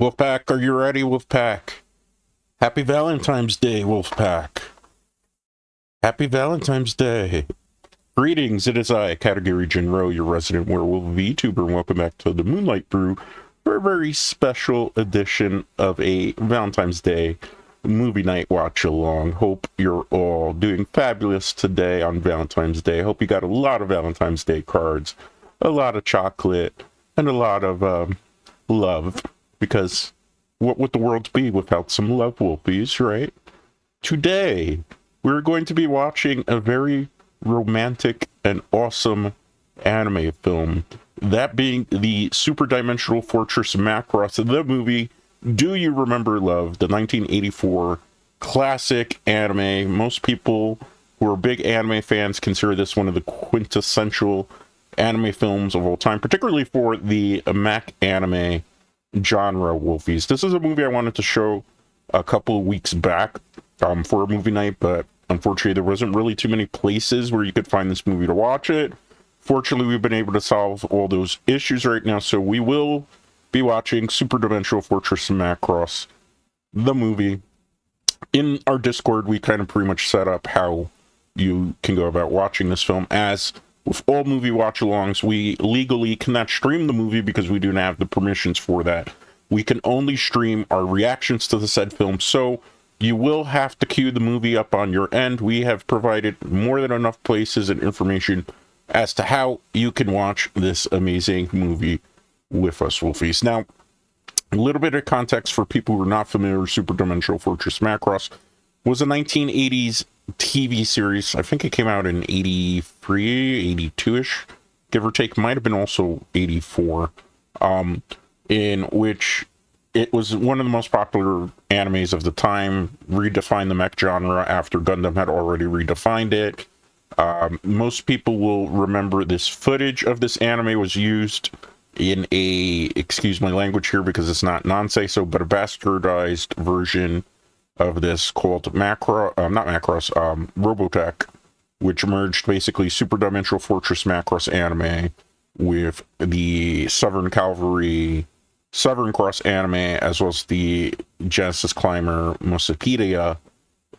Wolfpack, are you ready, Wolfpack? Happy Valentine's Day, Wolfpack. Happy Valentine's Day. Greetings, it is I, Category Jinro, your resident werewolf VTuber, and welcome back to the Moonlight Brew for a very special edition of a Valentine's Day movie night watch along. Hope you're all doing fabulous today on Valentine's Day. Hope you got a lot of Valentine's Day cards, a lot of chocolate, and a lot of love, because what would the world be without some love, Wolfies, right? Today, we're going to be watching a very romantic and awesome anime film, that being the Super Dimensional Fortress Macross, the movie Do You Remember Love, the 1984 classic anime. Most people who are big anime fans consider this one of the quintessential anime films of all time, particularly for the Mac anime genre, Wolfies. This is a movie I wanted to show a couple of weeks back for a movie night, but unfortunately there wasn't really too many places where you could find this movie to watch it. Fortunately, we've been able to solve all those issues right now, so we will be watching Super Dimensional Fortress Macross, the movie. In our Discord, we kind of pretty much set up how you can go about watching this film. As with all movie watch-alongs, we legally cannot stream the movie because we do not have the permissions for that. We can only stream our reactions to the said film, so you will have to queue the movie up on your end. We have provided more than enough places and information as to how you can watch this amazing movie with us, Wolfies. Now, a little bit of context for people who are not familiar with Super Dimensional Fortress Macross was a 1980s TV series. I think it came out in 83, 82-ish, give or take. Might have been also 84, in which it was one of the most popular animes of the time, redefined the mech genre after Gundam had already redefined it. Most people will remember this footage of this anime was used in a, excuse my language here because it's not non-say-so, but a bastardized version of this called Robotech, which merged basically Super Dimensional Fortress Macross anime with the Southern Cross anime, as well as the Genesis Climber Musapedia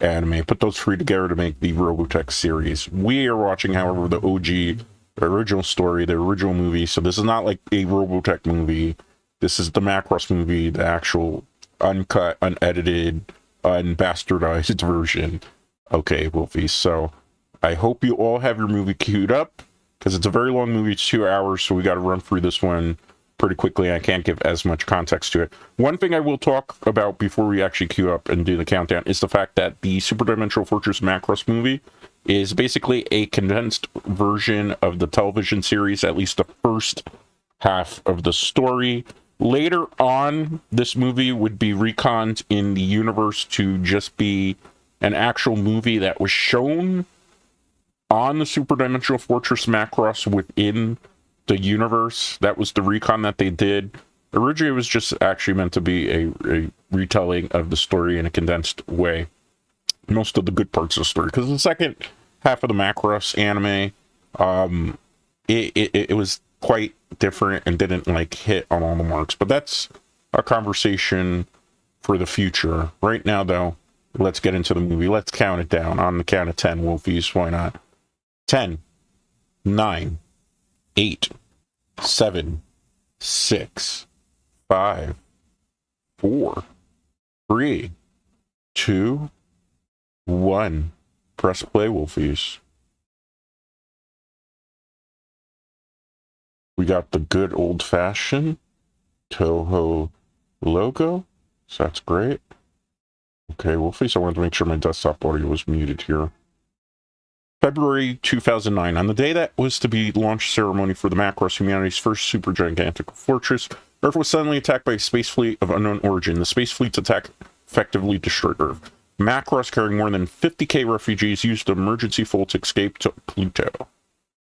anime. Put those three together to make the Robotech series. We are watching, however, the OG, the original story, the original movie. So this is not like a Robotech movie. This is the Macross movie, the actual uncut, unedited, unbastardized version. Okay, Wolfies. So I hope you all have your movie queued up, because it's a very long movie. It's 2 hours, so we got to run through this one pretty quickly. I can't give as much context to it. One thing I will talk about before we actually queue up and do the countdown is the fact that the Super Dimensional Fortress Macross movie is basically a condensed version of the television series, at least the first half of the story. Later on, this movie would be reconned in the universe to just be an actual movie that was shown on the Super Dimensional Fortress Macross within the universe. That was the recon that they did. Originally, it was just actually meant to be a retelling of the story in a condensed way. Most of the good parts of the story, because the second half of the Macross anime, it was quite different and didn't like hit on all the marks. But that's a conversation for the future. Right now, though, let's get into the movie. Let's count it down on the count of 10, Wolfies. Why not? 10, 9, 8, 7, 6, 5, 4, 3, 2, 1. Press play, Wolfies. We got the good old-fashioned Toho logo, so that's great. Okay, Wolfies, I wanted to make sure my desktop audio was muted here. February 2009, on the day that was to be launch ceremony for the Macross, humanity's first super gigantic fortress, Earth was suddenly attacked by a space fleet of unknown origin. The space fleet's attack effectively destroyed Earth. Macross, carrying more than 50k refugees, used the emergency fold to escape to Pluto.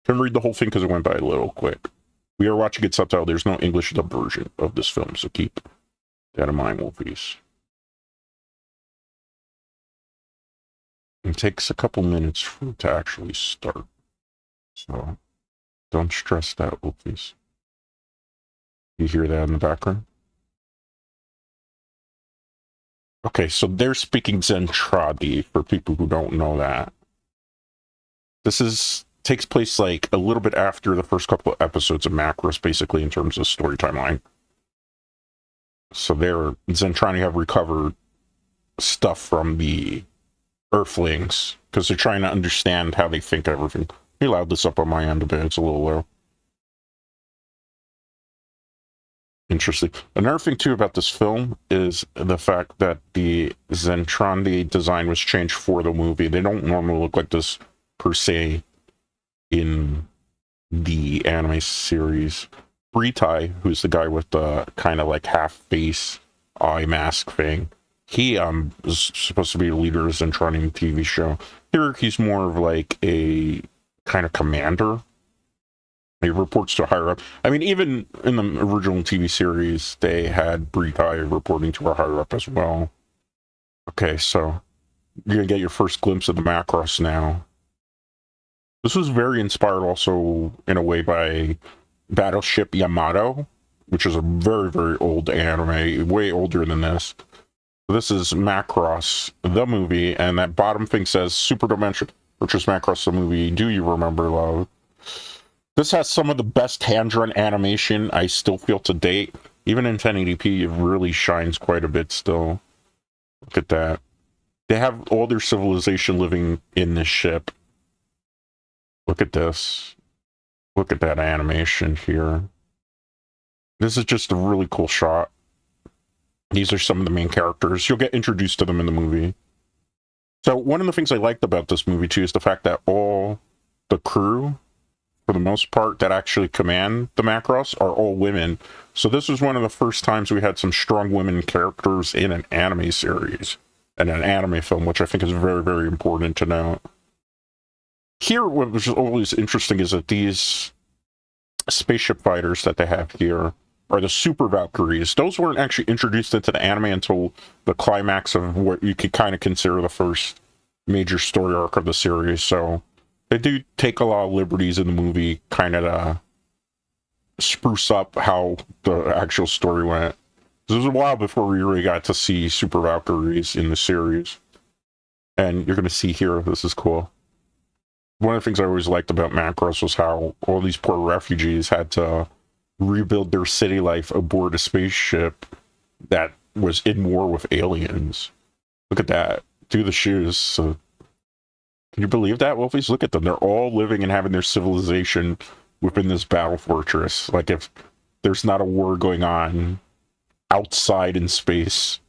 Can read the whole thing because it went by a little quick. We are watching it subtitled. There's no English dub version of this film, so keep that in mind, Wolfies. It takes a couple minutes for it to actually start, so don't stress that, Wolfies. You hear that in the background? Okay, so they're speaking Zentradi, for people who don't know that. Takes place like a little bit after the first couple of episodes of Macross, basically, in terms of story timeline. So Zentradi have recovered stuff from the Earthlings, because they're trying to understand how they think everything. Let me loud this up on my end a bit, it's a little low. Interesting. Another thing, too, about this film is the fact that the Zentradi design was changed for the movie. They don't normally look like this, per se, in the anime series. Britai, who's the guy with the kind of like half-face eye mask thing, he is supposed to be the leader of Zentradi TV show. Here, he's more of like a kind of commander. He reports to higher up. I mean, even in the original TV series, they had Britai reporting to a higher up as well. Okay, so you're gonna get your first glimpse of the Macross now. This was very inspired also, in a way, by Battleship Yamato, which is a very, very old anime, way older than this. This is Macross, the movie, and that bottom thing says Super Dimension, which is Macross, the movie. Do you remember, love? This has some of the best hand-drawn animation I still feel to date. Even in 1080p, it really shines quite a bit still. Look at that. They have all their civilization living in this ship. Look at this. Look at that animation here. This is just a really cool shot. These are some of the main characters. You'll get introduced to them in the movie. So one of the things I liked about this movie, too, is the fact that all the crew, for the most part, that actually command the Macross are all women. So this was one of the first times we had some strong women characters in an anime series and an anime film, which I think is very, very important to note. Here, what was always interesting is that these spaceship fighters that they have here are the Super Valkyries. Those weren't actually introduced into the anime until the climax of what you could kind of consider the first major story arc of the series. So they do take a lot of liberties in the movie, kind of to spruce up how the actual story went. This was a while before we really got to see Super Valkyries in the series. And you're going to see here, this is cool. One of the things I always liked about Macross was how all these poor refugees had to rebuild their city life aboard a spaceship that was in war with aliens. Look at that. Do the shoes. Can you believe that, Wolfies? Look at them. They're all living and having their civilization within this battle fortress. Like if there's not a war going on outside in space.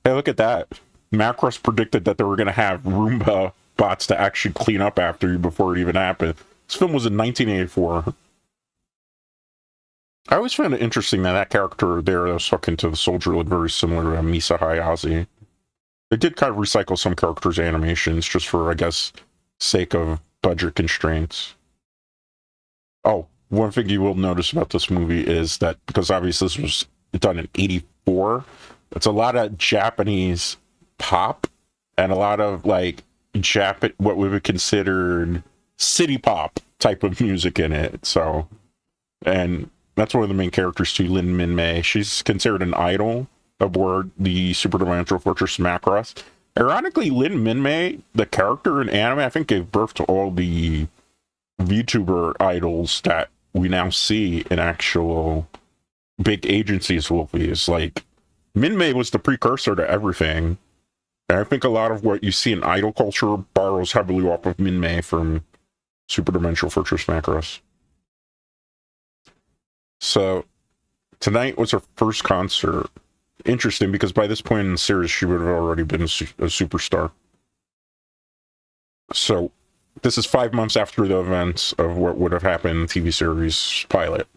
Hey, look at that. Macross predicted that they were going to have Roomba bots to actually clean up after you before it even happened. This film was in 1984. I always found it interesting that character there that was talking to the soldier looked very similar to Misa Hayashi. They did kind of recycle some characters' animations just for, I guess, sake of budget constraints. Oh, one thing you will notice about this movie is that, because obviously this was done in 84, it's a lot of Japanese pop and a lot of, like, what we would consider city pop type of music in it. So, and that's one of the main characters too, Lin Min-mei. She's considered an idol aboard the Superdimensional Fortress Macross. Ironically, Lin Min-mei, the character in anime, I think gave birth to all the VTuber idols that we now see in actual big agencies. Wolfies. Like, Min-mei was the precursor to everything. And I think a lot of what you see in idol culture borrows heavily off of Min-mei from Superdimensional Fortress Macross. So, tonight was her first concert. Interesting, because by this point in the series, she would have already been a superstar. So, this is 5 months after the events of what would have happened in the TV series pilot.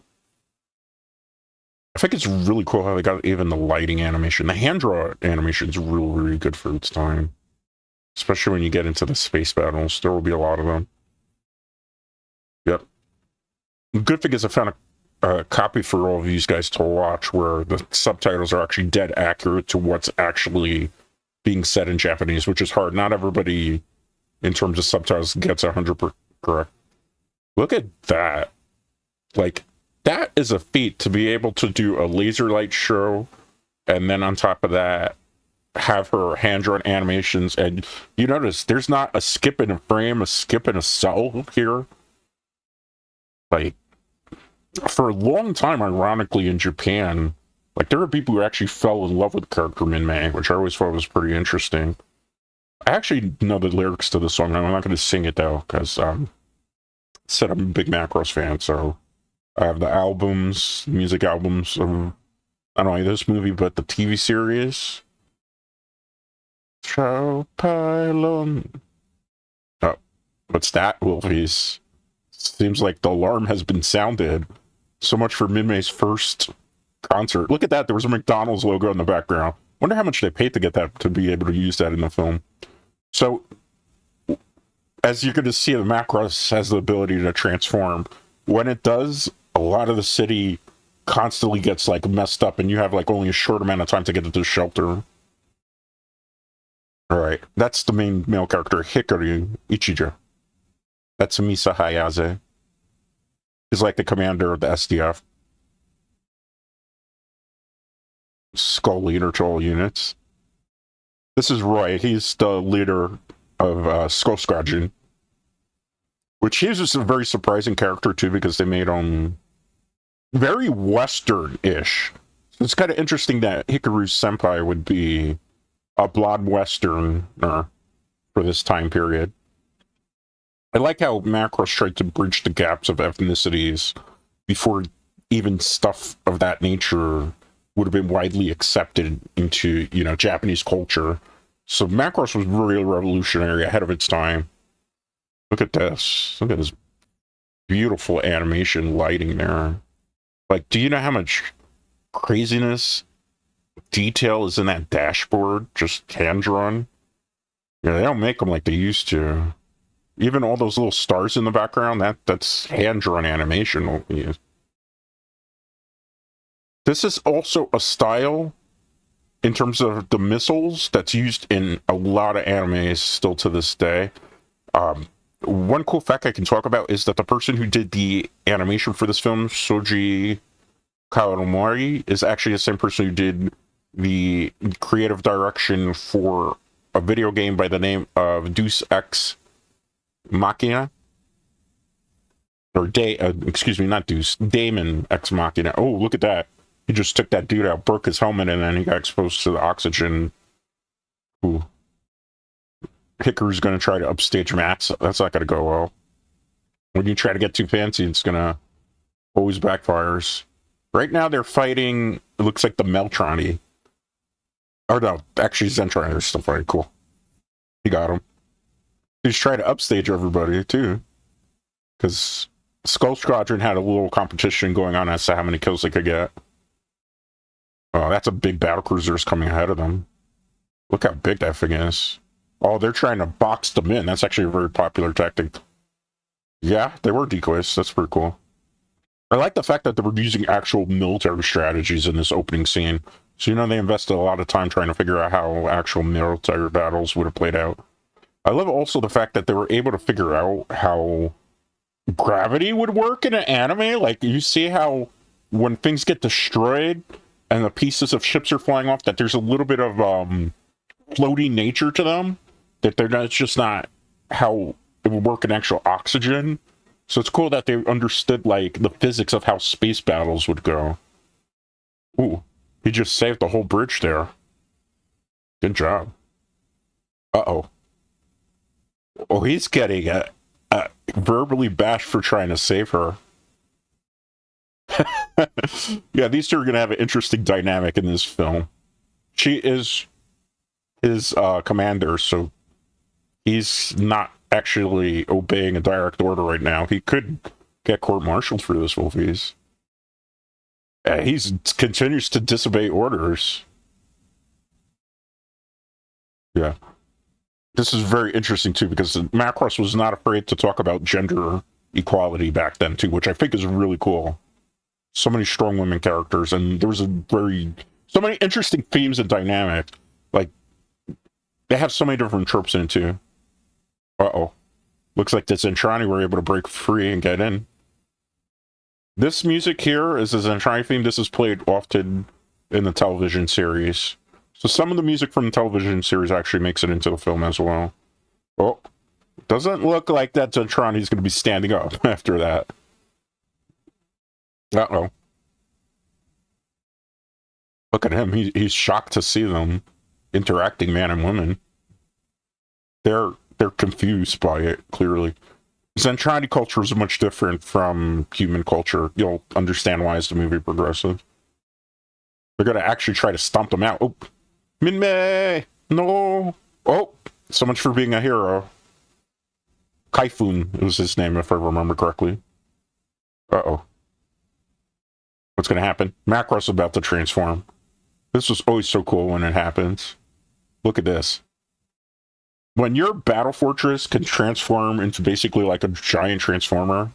I think it's really cool how they got even the lighting animation. The hand-draw animation is really, really good for its time. Especially when you get into the space battles. There will be a lot of them. Yep. The good thing is I found a copy for all of these guys to watch where the subtitles are actually dead accurate to what's actually being said in Japanese, which is hard. Not everybody, in terms of subtitles, gets 100% correct. Look at that. Like, that is a feat to be able to do a laser light show, and then on top of that, have her hand-drawn animations, and you notice there's not a skip in a frame, a skip in a cell here. Like, for a long time, ironically, in Japan, like, there were people who actually fell in love with the character Min-Mei, which I always thought was pretty interesting. I actually know the lyrics to the song. I'm not going to sing it, though, because said I'm a big Macross fan, so I have the albums, music albums of not only this movie, but the TV series. Ciao, Pylon. Oh, what's that, Wolfies? Seems like the alarm has been sounded. So much for Min-Mei's first concert. Look at that. There was a McDonald's logo in the background. Wonder how much they paid to get that, to be able to use that in the film. So, as you're going to see, the Macross has the ability to transform. When it does, a lot of the city constantly gets, like, messed up, and you have, like, only a short amount of time to get to the shelter. Alright, that's the main male character, Hikaru Ichijo. That's Misa Hayase. He's like the commander of the SDF. Skull leader to all units. This is Roy. He's the leader of Skull Squadron. Which he is just a very surprising character, too, because they made him very Western-ish. So it's kind of interesting that Hikaru's senpai would be a blonde Westerner for this time period. I like how Macross tried to bridge the gaps of ethnicities before even stuff of that nature would have been widely accepted into, you know, Japanese culture. So Macross was really revolutionary, ahead of its time. Look at this. Look at this beautiful animation lighting there. Like, do you know how much craziness, detail is in that dashboard? Just hand-drawn? Yeah, they don't make them like they used to. Even all those little stars in the background, that's hand-drawn animation. This is also a style, in terms of the missiles, that's used in a lot of animes still to this day. One cool fact I can talk about is that the person who did the animation for this film, Shoji Kawamori, is actually the same person who did the creative direction for a video game by the name of Deus Ex Machina, or excuse me, not Deuce, Damon Ex Machina. Oh, look at that. He just took that dude out, broke his helmet, and then he got exposed to the oxygen. Ooh. Hikaru's gonna try to upstage Max. That's not gonna go well. When you try to get too fancy, it's gonna always backfires. Right now they're fighting, it looks like the Meltroni. Oh no, actually Zentron is still fighting. Cool. He got him. He's trying to upstage everybody, too. Because Skull Squadron had a little competition going on as to how many kills they could get. Oh, that's a big battlecruiser coming ahead of them. Look how big that thing is. Oh, they're trying to box them in. That's actually a very popular tactic. Yeah, they were decoys. That's pretty cool. I like the fact that they were using actual military strategies in this opening scene. So, you know, they invested a lot of time trying to figure out how actual military battles would have played out. I love also the fact that they were able to figure out how gravity would work in an anime. Like, you see how when things get destroyed and the pieces of ships are flying off, that there's a little bit of floaty nature to them. That they're not, it's just not how it would work in actual oxygen. So it's cool that they understood, like, the physics of how space battles would go. Ooh, he just saved the whole bridge there. Good job. Uh-oh. Oh, he's getting verbally bashed for trying to save her. Yeah, these two are going to have an interesting dynamic in this film. She is his commander, so he's not actually obeying a direct order right now. He could get court-martialed for this, Wolfies. He continues to disobey orders. Yeah. This is very interesting, too, because Macross was not afraid to talk about gender equality back then, too, which I think is really cool. So many strong women characters, and there was so many interesting themes and dynamics. Like, they have so many different tropes in it, too. Uh-oh. Looks like the Zentrani were able to break free and get in. This music here is a Zentrani theme. This is played often in the television series. So some of the music from the television series actually makes it into the film as well. Oh, doesn't look like that Zentron is going to be standing up after that. Uh-oh. Look at him. He's shocked to see them interacting, man and woman. They're confused by it, clearly. Zentradi culture is much different from human culture. You'll understand why as the movie progresses. They're going to actually try to stomp them out. Oh, Minmay! No! Oh, so much for being a hero. Kaifun was his name, if I remember correctly. Uh-oh. What's going to happen? Macross is about to transform. This was always so cool when it happens. Look at this. When your battle fortress can transform into basically like a giant transformer,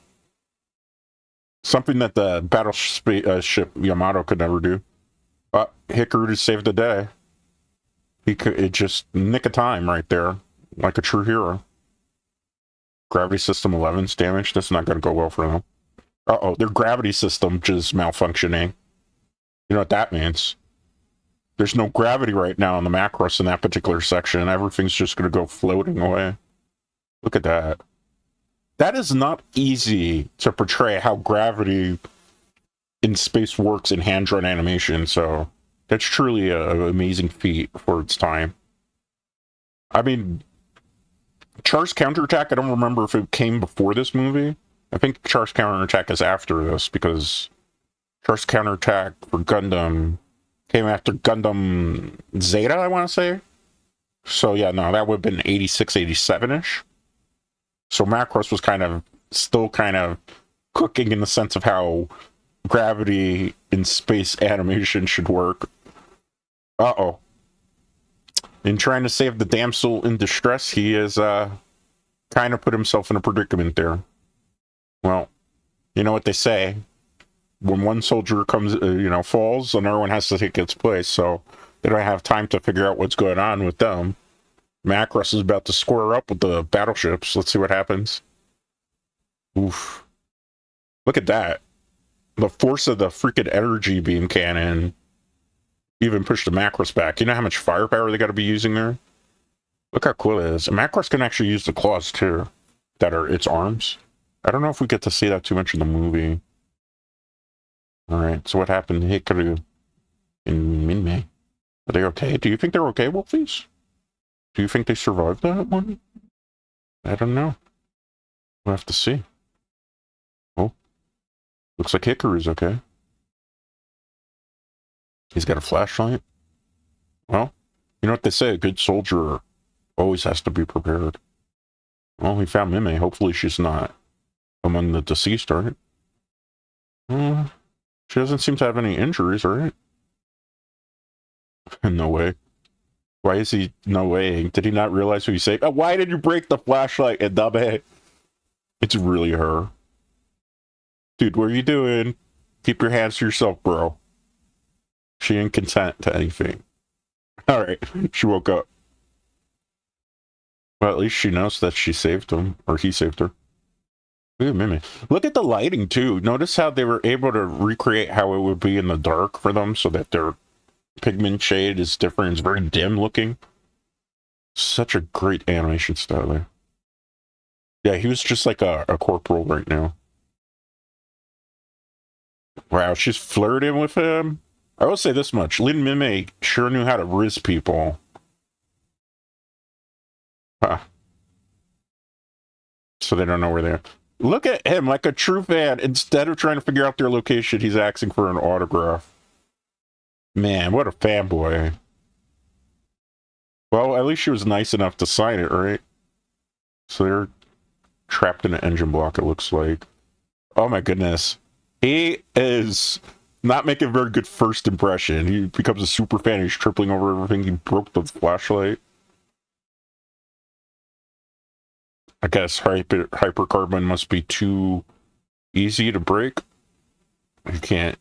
something that the ship Yamato could never do. Hikaru to save the day. It just nick of time right there, like a true hero. Gravity system 11's damaged. That's not going to go well for them. Uh-oh, their gravity system just malfunctioning. You know what that means? There's no gravity right now in the Macross in that particular section. Everything's just going to go floating away. Look at that. That is not easy to portray how gravity in space works in hand-drawn animation, so that's truly an amazing feat for its time. I mean, Char's Counterattack, I don't remember if it came before this movie. I think Char's Counterattack is after this, because Char's Counterattack for Gundam came after Gundam Zeta, I want to say. So yeah, no, that would have been 86, 87-ish. So Macross was still kind of cooking in the sense of how gravity in space animation should work. Uh-oh. In trying to save the damsel in distress, he has kind of put himself in a predicament there. Well, you know what they say. When one soldier comes, falls, another one has to take its place, so they don't have time to figure out what's going on with them. Macross is about to square up with the battleships. Let's see what happens. Oof. Look at that. The force of the freaking energy beam cannon even pushed the Macross back. You know how much firepower they got to be using there? Look how cool it is. And Macross can actually use the claws, too, that are its arms. I don't know if we get to see that too much in the movie. Alright, so what happened to Hikaru and Minmay? Are they okay? Do you think they're okay, Wolfies? Do you think they survived that one? I don't know. We'll have to see. Oh. Looks like Hikaru's okay. He's got a flashlight. Well, you know what they say, a good soldier always has to be prepared. Well, we found Minmay. Hopefully she's not among the deceased, right? She doesn't seem to have any injuries, right? No way. Why is he no way? Did he not realize who he saved? Oh, why did you break the flashlight, Edabe? It's really her. Dude, what are you doing? Keep your hands to yourself, bro. She ain't consent to anything. Alright, she woke up. Well, at least she knows that she saved him, or he saved her. Look at Mimi. Look at the lighting, too. Notice how they were able to recreate how it would be in the dark for them, so that their pigment shade is different. It's very dim looking. Such a great animation style there. Yeah, he was just like a corporal right now. Wow, she's flirting with him. I will say this much. Lin Mimi sure knew how to riz people. Huh. So they don't know where they are. Look at him, like a true fan. Instead of trying to figure out their location, he's asking for an autograph. Man, what a fanboy. Well, at least she was nice enough to sign it, right? So they're trapped in an engine block, it looks like. Oh my goodness. He is not making a very good first impression. He becomes a super fan. He's tripling over everything. He broke the flashlight. I guess hypercarbon must be too easy to break. You can't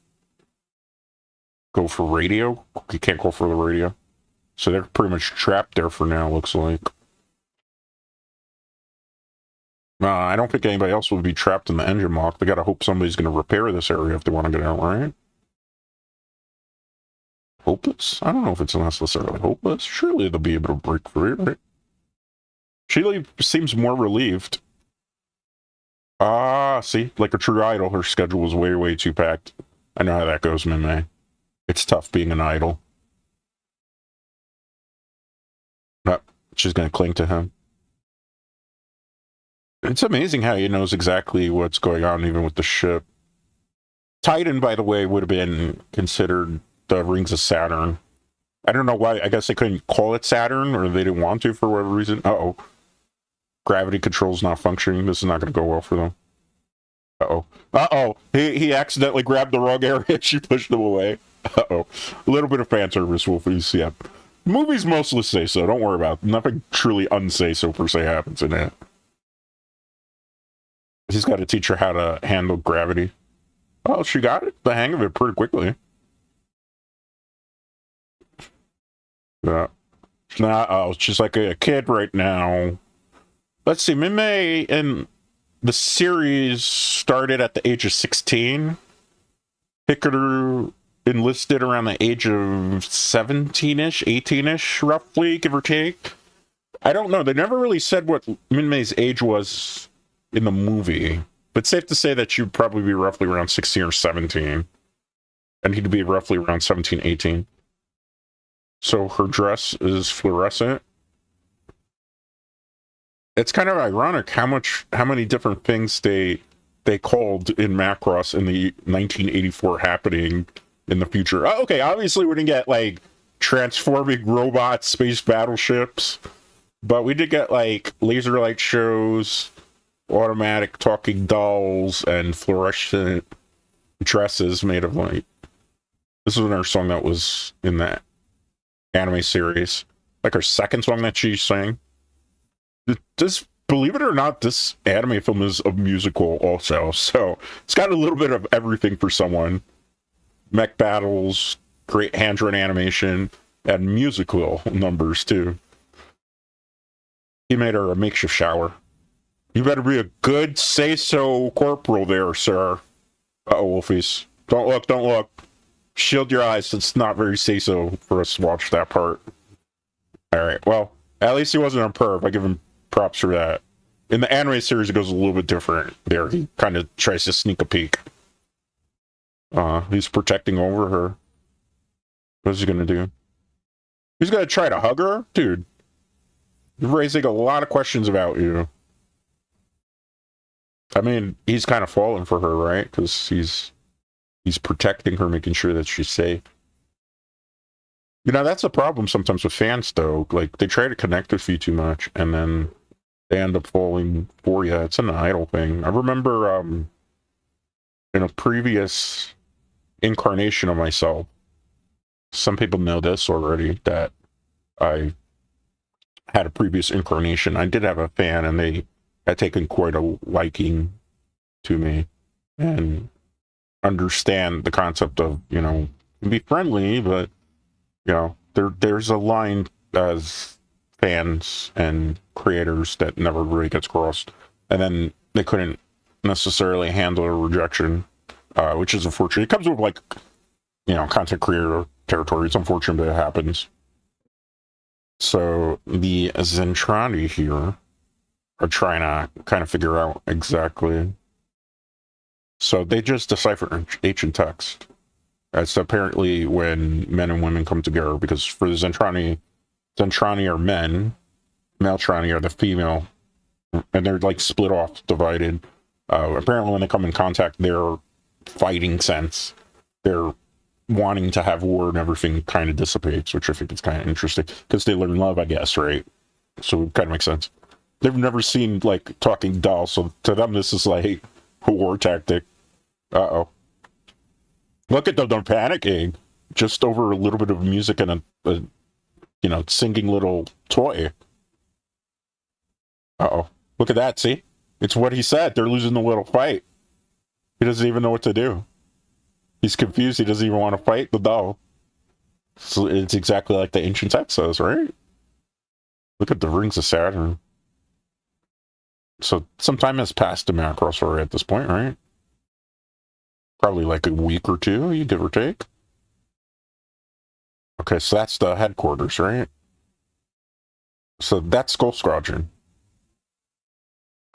go for radio. You can't go for the radio. So they're pretty much trapped there for now, looks like. I don't think anybody else would be trapped in the engine block. They gotta hope somebody's gonna repair this area if they want to get out, right? hopeless? I don't know if it's necessarily hopeless. Surely they'll be able to break free, right? She seems more relieved. Ah, see? Like a true idol, her schedule was way, way too packed. I know how that goes, Minmay. It's tough being an idol. But she's gonna cling to him. It's amazing how he knows exactly what's going on, even with the ship. Titan, by the way, would have been considered the rings of Saturn. I don't know why. I guess they couldn't call it Saturn, or they didn't want to for whatever reason. Uh-oh. Gravity control's not functioning. This is not going to go well for them. Uh-oh. Uh-oh. He accidentally grabbed the wrong area. She pushed him away. Uh-oh. A little bit of fan service, Wolfies. Yeah. Movies mostly say so. Don't worry about it. Nothing truly unsay so per se happens in it. He's got to teach her how to handle gravity. Oh, she got the hang of it pretty quickly. Yeah. She's like a kid right now. Let's see, Minmay in the series started at the age of 16. Hikaru enlisted around the age of 17-ish, 18-ish, roughly, give or take. I don't know. They never really said what Minmay's age was in the movie. But safe to say that she would probably be roughly around 16 or 17. And he'd be roughly around 17, 18. So her dress is fluorescent. It's kind of ironic how many different things they called in Macross in the 1984 happening in the future. Oh, okay, obviously we didn't get like transforming robots, space battleships, but we did get like laser light shows, automatic talking dolls, and fluorescent dresses made of light. This was another song that was in that anime series, like her second song that she sang. This, believe it or not, this anime film is a musical also, so it's got a little bit of everything for someone. Mech battles, great hand-drawn animation, and musical numbers too. He made her a makeshift shower. You better be a good say-so corporal there, sir. Uh-oh, Wolfies. Don't look, don't look. Shield your eyes. It's not very say-so for us to watch that part. Alright, well, at least he wasn't a perv. I give him props for that. In the anime series, it goes a little bit different there. He kind of tries to sneak a peek. He's protecting over her. What's he gonna do? He's gonna try to hug her? Dude, you're raising a lot of questions about you. I mean, he's kind of falling for her, right? Because he's protecting her, making sure that she's safe. You know, that's a problem sometimes with fans, though. Like, they try to connect with you too much, and then they end up falling for you. It's an idol thing. I remember, in a previous incarnation of myself, some people know this already, that I had a previous incarnation. I did have a fan, and they had taken quite a liking to me, and understand the concept of, you know, be friendly, but, you know, there's a line as fans and creators that never really gets crossed, and then they couldn't necessarily handle a rejection, which is unfortunate. It comes with, like, you know, content creator territory. It's unfortunate, but it happens. So the Zentradi here are trying to kind of figure out exactly. So they just decipher ancient text. That's apparently when men and women come together, because for the Zentradi are men, Meltrani are the female, and they're like split off, divided. Apparently when they come in contact, their fighting sense, their wanting to have war and everything kind of dissipates, which I think is kind of interesting, because they learn love, I guess, right? So it kind of makes sense. They've never seen, like, talking dolls, so to them this is like a war tactic. Uh-oh. Look at them, they're panicking just over a little bit of music and a you know, singing little toy. Uh-oh. Look at that, see? It's what he said. They're losing the little fight. He doesn't even know what to do. He's confused. He doesn't even want to fight the doll. So it's exactly like the ancient text says, right? Look at the rings of Saturn. So some time has passed in Macross already at this point, right? Probably like a week or two, you give or take. Okay, so that's the headquarters, right? So that's Skull Squadron.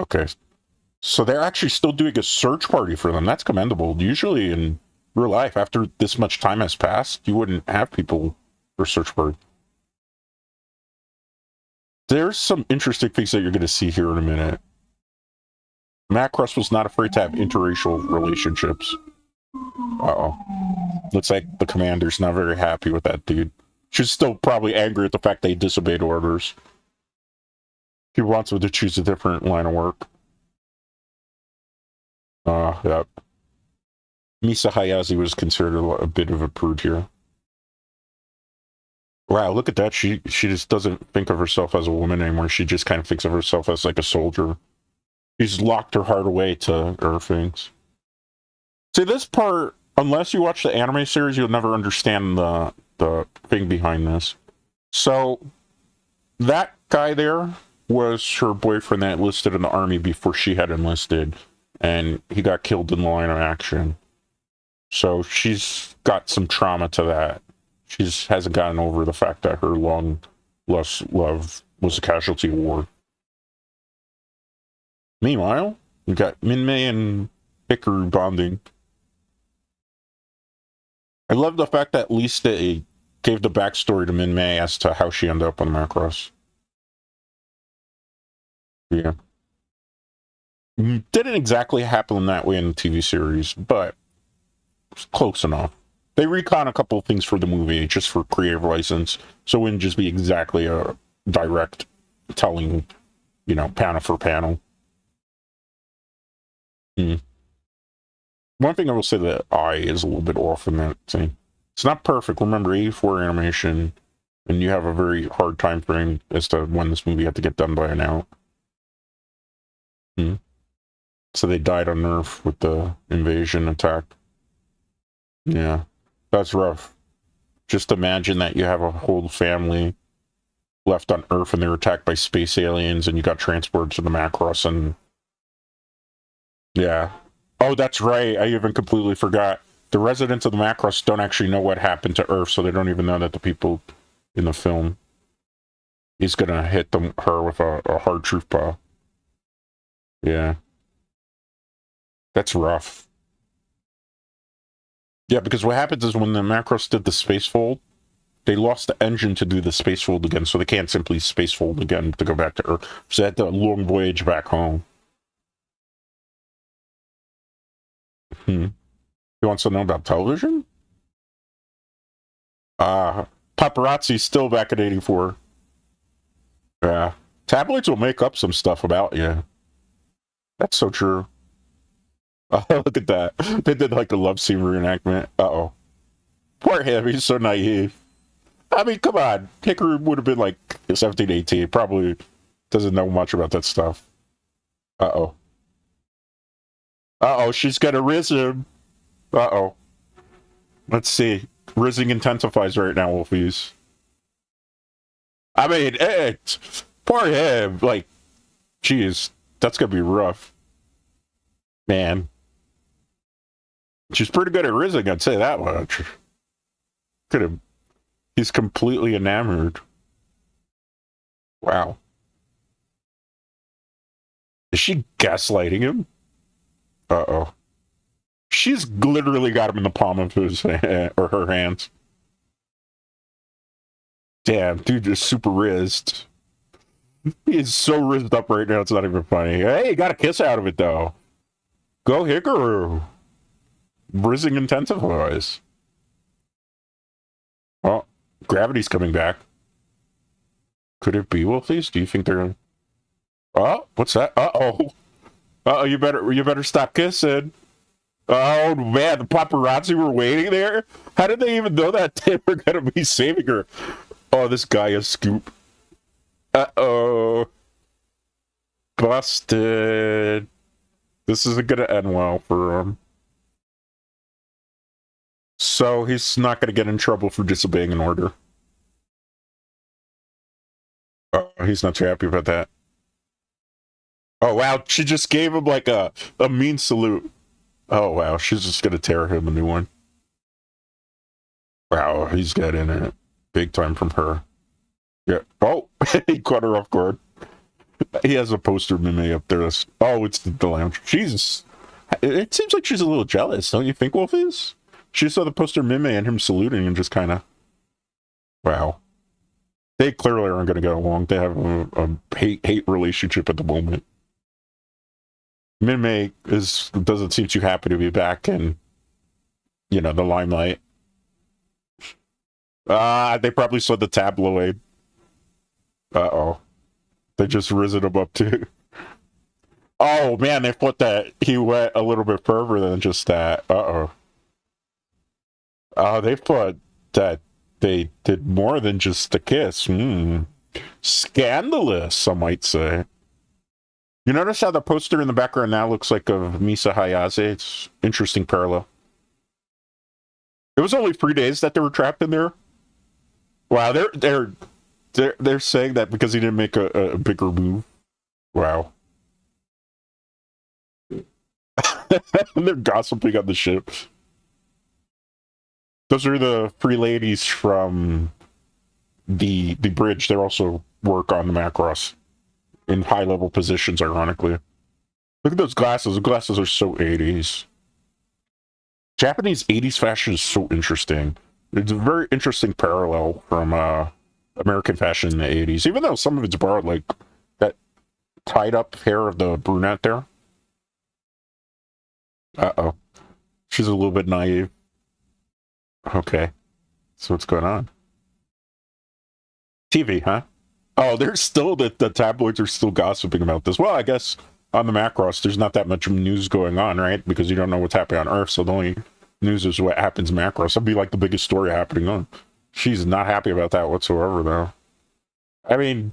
Okay. So they're actually still doing a search party for them. That's commendable. Usually in real life, after this much time has passed, you wouldn't have people for search party. There's some interesting things that you're going to see here in a minute. Macross was not afraid to have interracial relationships. Uh-oh. Looks like the commander's not very happy with that dude. She's still probably angry at the fact they disobeyed orders. He wants him to choose a different line of work. Yeah. Misa Hayashi was considered a bit of a prude here. Wow, look at that. She just doesn't think of herself as a woman anymore. She just kind of thinks of herself as like a soldier. She's locked her heart away to her things. See, this part, unless you watch the anime series, you'll never understand the thing behind this. So, that guy there was her boyfriend that enlisted in the army before she had enlisted, and he got killed in the line of action. So she's got some trauma to that. She hasn't gotten over the fact that her long lost love was a casualty of war. Meanwhile, we got Minmay and Hikaru bonding. I love the fact that at least they gave the backstory to Minmay as to how she ended up on Macross. Yeah. Didn't exactly happen that way in the TV series, but it's close enough. They recon a couple of things for the movie, just for creative license, so it wouldn't just be exactly a direct telling, panel for panel. One thing I will say, that eye is a little bit off in that scene. It's not perfect. Remember, 84 animation, and you have a very hard time frame as to when this movie had to get done by now. So they died on Earth with the invasion attack. Yeah, that's rough. Just imagine that you have a whole family left on Earth and they're attacked by space aliens and you got transported to the Macross and... Yeah. Oh, that's right. I even completely forgot. The residents of the Macross don't actually know what happened to Earth, so they don't even know that the people in the film is gonna hit her with a hard truth bomb. Yeah. That's rough. Yeah, because what happens is when the Macross did the space fold, they lost the engine to do the space fold again, so they can't simply space fold again to go back to Earth. So they had the long voyage back home. He wants to know about television? Paparazzi's still back at 84. Yeah. Tabloids will make up some stuff about you. That's so true. Oh, look at that. They did like a love scene reenactment. Uh-oh. Poor him, he's so naive. I mean, come on. Hikaru would have been like 17, 18. Probably doesn't know much about that stuff. Uh-oh. Uh-oh, she's gonna riz him. Uh-oh. Let's see. Rizzing intensifies right now, Wolfies. I mean, poor him. Like, geez, that's gonna be rough. Man. She's pretty good at rizzing, I'd say that much. Could have... He's completely enamored. Wow. Is she gaslighting him? Uh-oh. She's literally got him in the palm of his hand, or her hands. Damn, dude is super rizzed. He is so rizzed up right now, it's not even funny. Hey, you got a kiss out of it, though. Go Hikaru. Rizzing intensifies. Oh, gravity's coming back. Could it be Wolfies? Do you think they're... Oh, what's that? Uh-oh. Uh-oh, you better stop kissing. Oh, man, the paparazzi were waiting there? How did they even know that they were going to be saving her? Oh, this guy is Scoop. Uh-oh. Busted. This isn't going to end well for him. So he's not going to get in trouble for disobeying an order. He's not too happy about that. Oh, wow, she just gave him like a mean salute. Oh, wow, she's just going to tear him a new one. Wow, he's getting it. big time from her. Yeah. Oh, he caught her off guard. He has a poster of Mime up there. Oh, it's the lounge. She's. It seems like she's a little jealous, don't you think, Wolfies? She saw the poster of Mime and him saluting and just kind of. Wow. They clearly aren't going to get along. They have a hate relationship at the moment. Mime doesn't seem too happy to be back in, the limelight. They probably saw the tabloid. Uh-oh. They just risen him up too. Oh, man, they thought that he went a little bit further than just that. Uh-oh. They thought that they did more than just a kiss. Scandalous, some might say. You notice how the poster in the background now looks like of Misa Hayase? It's interesting parallel. It was only 3 days that they were trapped in there. Wow, they're saying that because he didn't make a bigger move. Wow. They're gossiping on the ship. Those are the 3 ladies from the bridge. They also work on the Macross in high-level positions, ironically. Look at those glasses. The glasses are so 80s. Japanese 80s fashion is so interesting. It's a very interesting parallel from American fashion in the 80s, even though some of it's borrowed, like that tied-up hair of the brunette there. Uh-oh. She's a little bit naive. Okay. So what's going on? TV, huh? Oh, there's still the tabloids are still gossiping about this. Well, I guess on the Macross, there's not that much news going on, right? Because you don't know what's happening on Earth, so the only news is what happens in Macross. That'd be like the biggest story happening on. She's not happy about that whatsoever, though. I mean,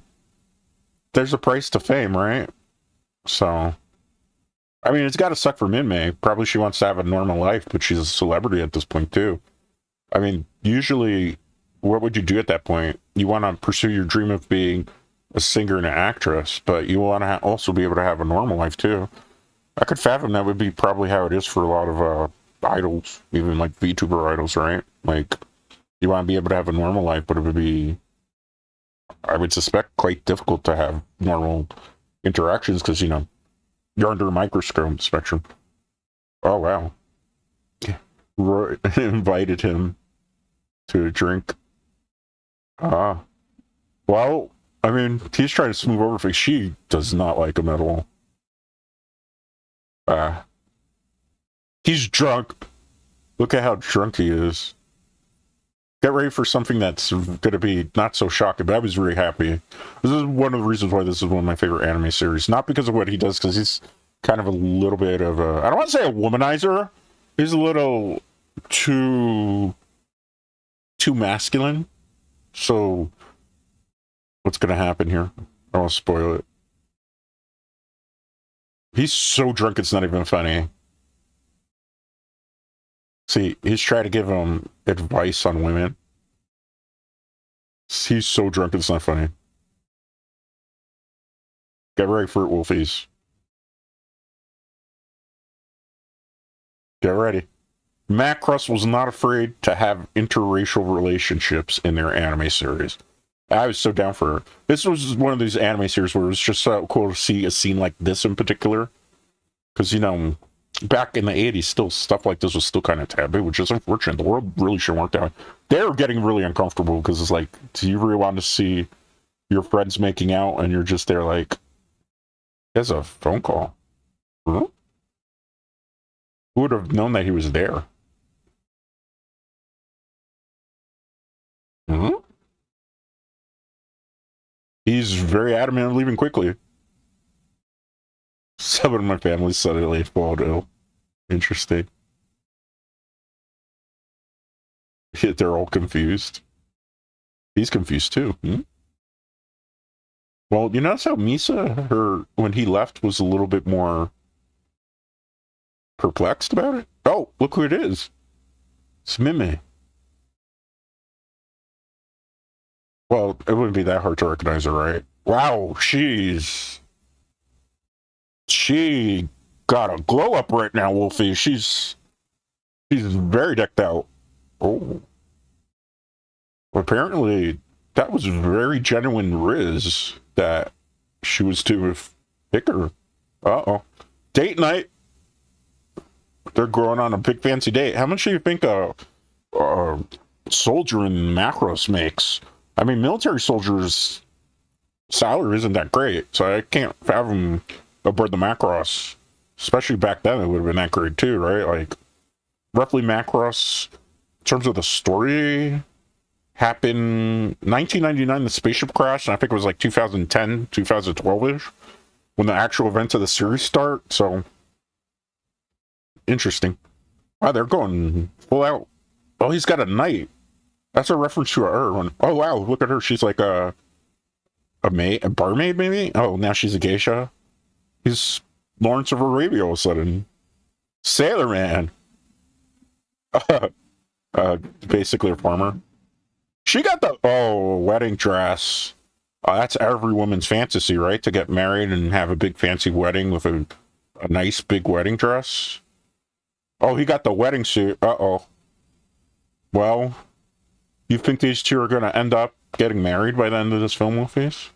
there's a price to fame, right? So, I mean, it's got to suck for Minmay. Probably she wants to have a normal life, but she's a celebrity at this point, too. I mean, usually, what would you do at that point? You want to pursue your dream of being a singer and an actress, but you want to also be able to have a normal life, too. I could fathom that would be probably how it is for a lot of idols, even like VTuber idols, right? Like, you want to be able to have a normal life, but it would be, I would suspect, quite difficult to have normal interactions because, you're under a microscope spectrum. Oh, wow. Roy invited him to a drink. Well, I mean, he's trying to smooth over things. She does not like him at all. He's drunk. Look at how drunk he is. Get ready for something that's going to be not so shocking, but I was really happy. This is one of the reasons why this is one of my favorite anime series. Not because of what he does, because he's kind of a little bit of a... I don't want to say a womanizer. He's a little too masculine. So, what's going to happen here? I don't want to spoil it. He's so drunk it's not even funny. See, he's trying to give him advice on women. He's so drunk it's not funny. Get ready for it, Wolfies. Get ready. Macross was not afraid to have interracial relationships in their anime series. I was so down for it. This was one of these anime series where it was just so cool to see a scene like this in particular. Because, back in the 80s, still stuff like this was still kind of taboo, which is unfortunate. The world really shouldn't work that way. They're getting really uncomfortable because it's like, do you really want to see your friends making out and you're just there like, there's a phone call? Huh? Who would have known that he was there? Huh? He's very adamant on leaving quickly. Someone in my family suddenly fallen ill. Interesting. Yeah, they're all confused. He's confused too. Well, you notice how Misa, when he left, was a little bit more perplexed about it? Oh, look who it is. It's Mime. Well, it wouldn't be that hard to recognize her, right? Wow, she got a glow up right now, Wolfie. She's very decked out. Oh. Apparently, that was very genuine Riz that she was to pick her. Uh-oh. Date night. They're going on a big fancy date. How much do you think a soldier in Macross makes? I mean, military soldiers' salary isn't that great, so I can't fathom aboard the Macross. Especially back then, it would have been that great too, right? Like, roughly Macross, in terms of the story, happened 1999, the spaceship crash, and I think it was like 2010, 2012-ish, when the actual events of the series start, so interesting. Wow, they're going full out. Oh, he's got a knight. That's a reference to her one. Oh wow, look at her. She's like a barmaid maybe? Oh, now she's a geisha. He's Lawrence of Arabia all of a sudden. Sailor Man. Basically a farmer. She got the wedding dress. That's every woman's fantasy, right? To get married and have a big fancy wedding with a nice big wedding dress. Oh, he got the wedding suit. Uh-oh. Well, you think these two are going to end up getting married by the end of this film, Wolfies?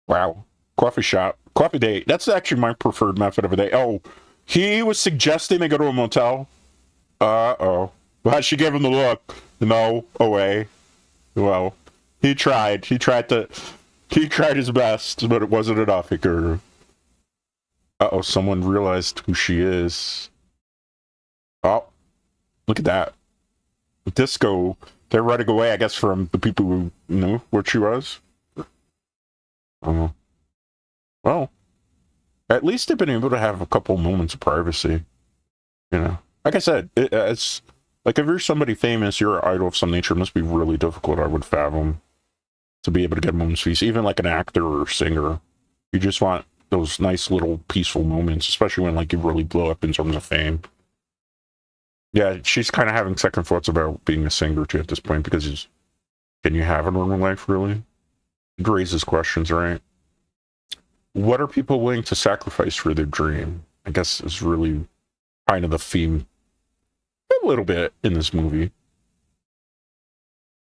Wow. Coffee shop. Coffee date. That's actually my preferred method of a date. Oh, he was suggesting they go to a motel. Uh-oh. Well, she gave him the look. No, away. Well, he tried. He tried his best, but it wasn't enough. Uh-oh, someone realized who she is. Oh, look at that. Disco. They're running away, I guess, from the people who knew what she was. Well, at least they've been able to have a couple moments of privacy. You know, like I said, it's like if you're somebody famous, you're an idol of some nature, it must be really difficult, I would fathom, to be able to get moments of peace. Even like an actor or singer, you just want those nice little peaceful moments, especially when like you really blow up in terms of fame. Yeah, she's kind of having second thoughts about being a singer too at this point, because can you have a normal life really? It raises questions, right? What are people willing to sacrifice for their dream? I guess is really kind of the theme a little bit in this movie.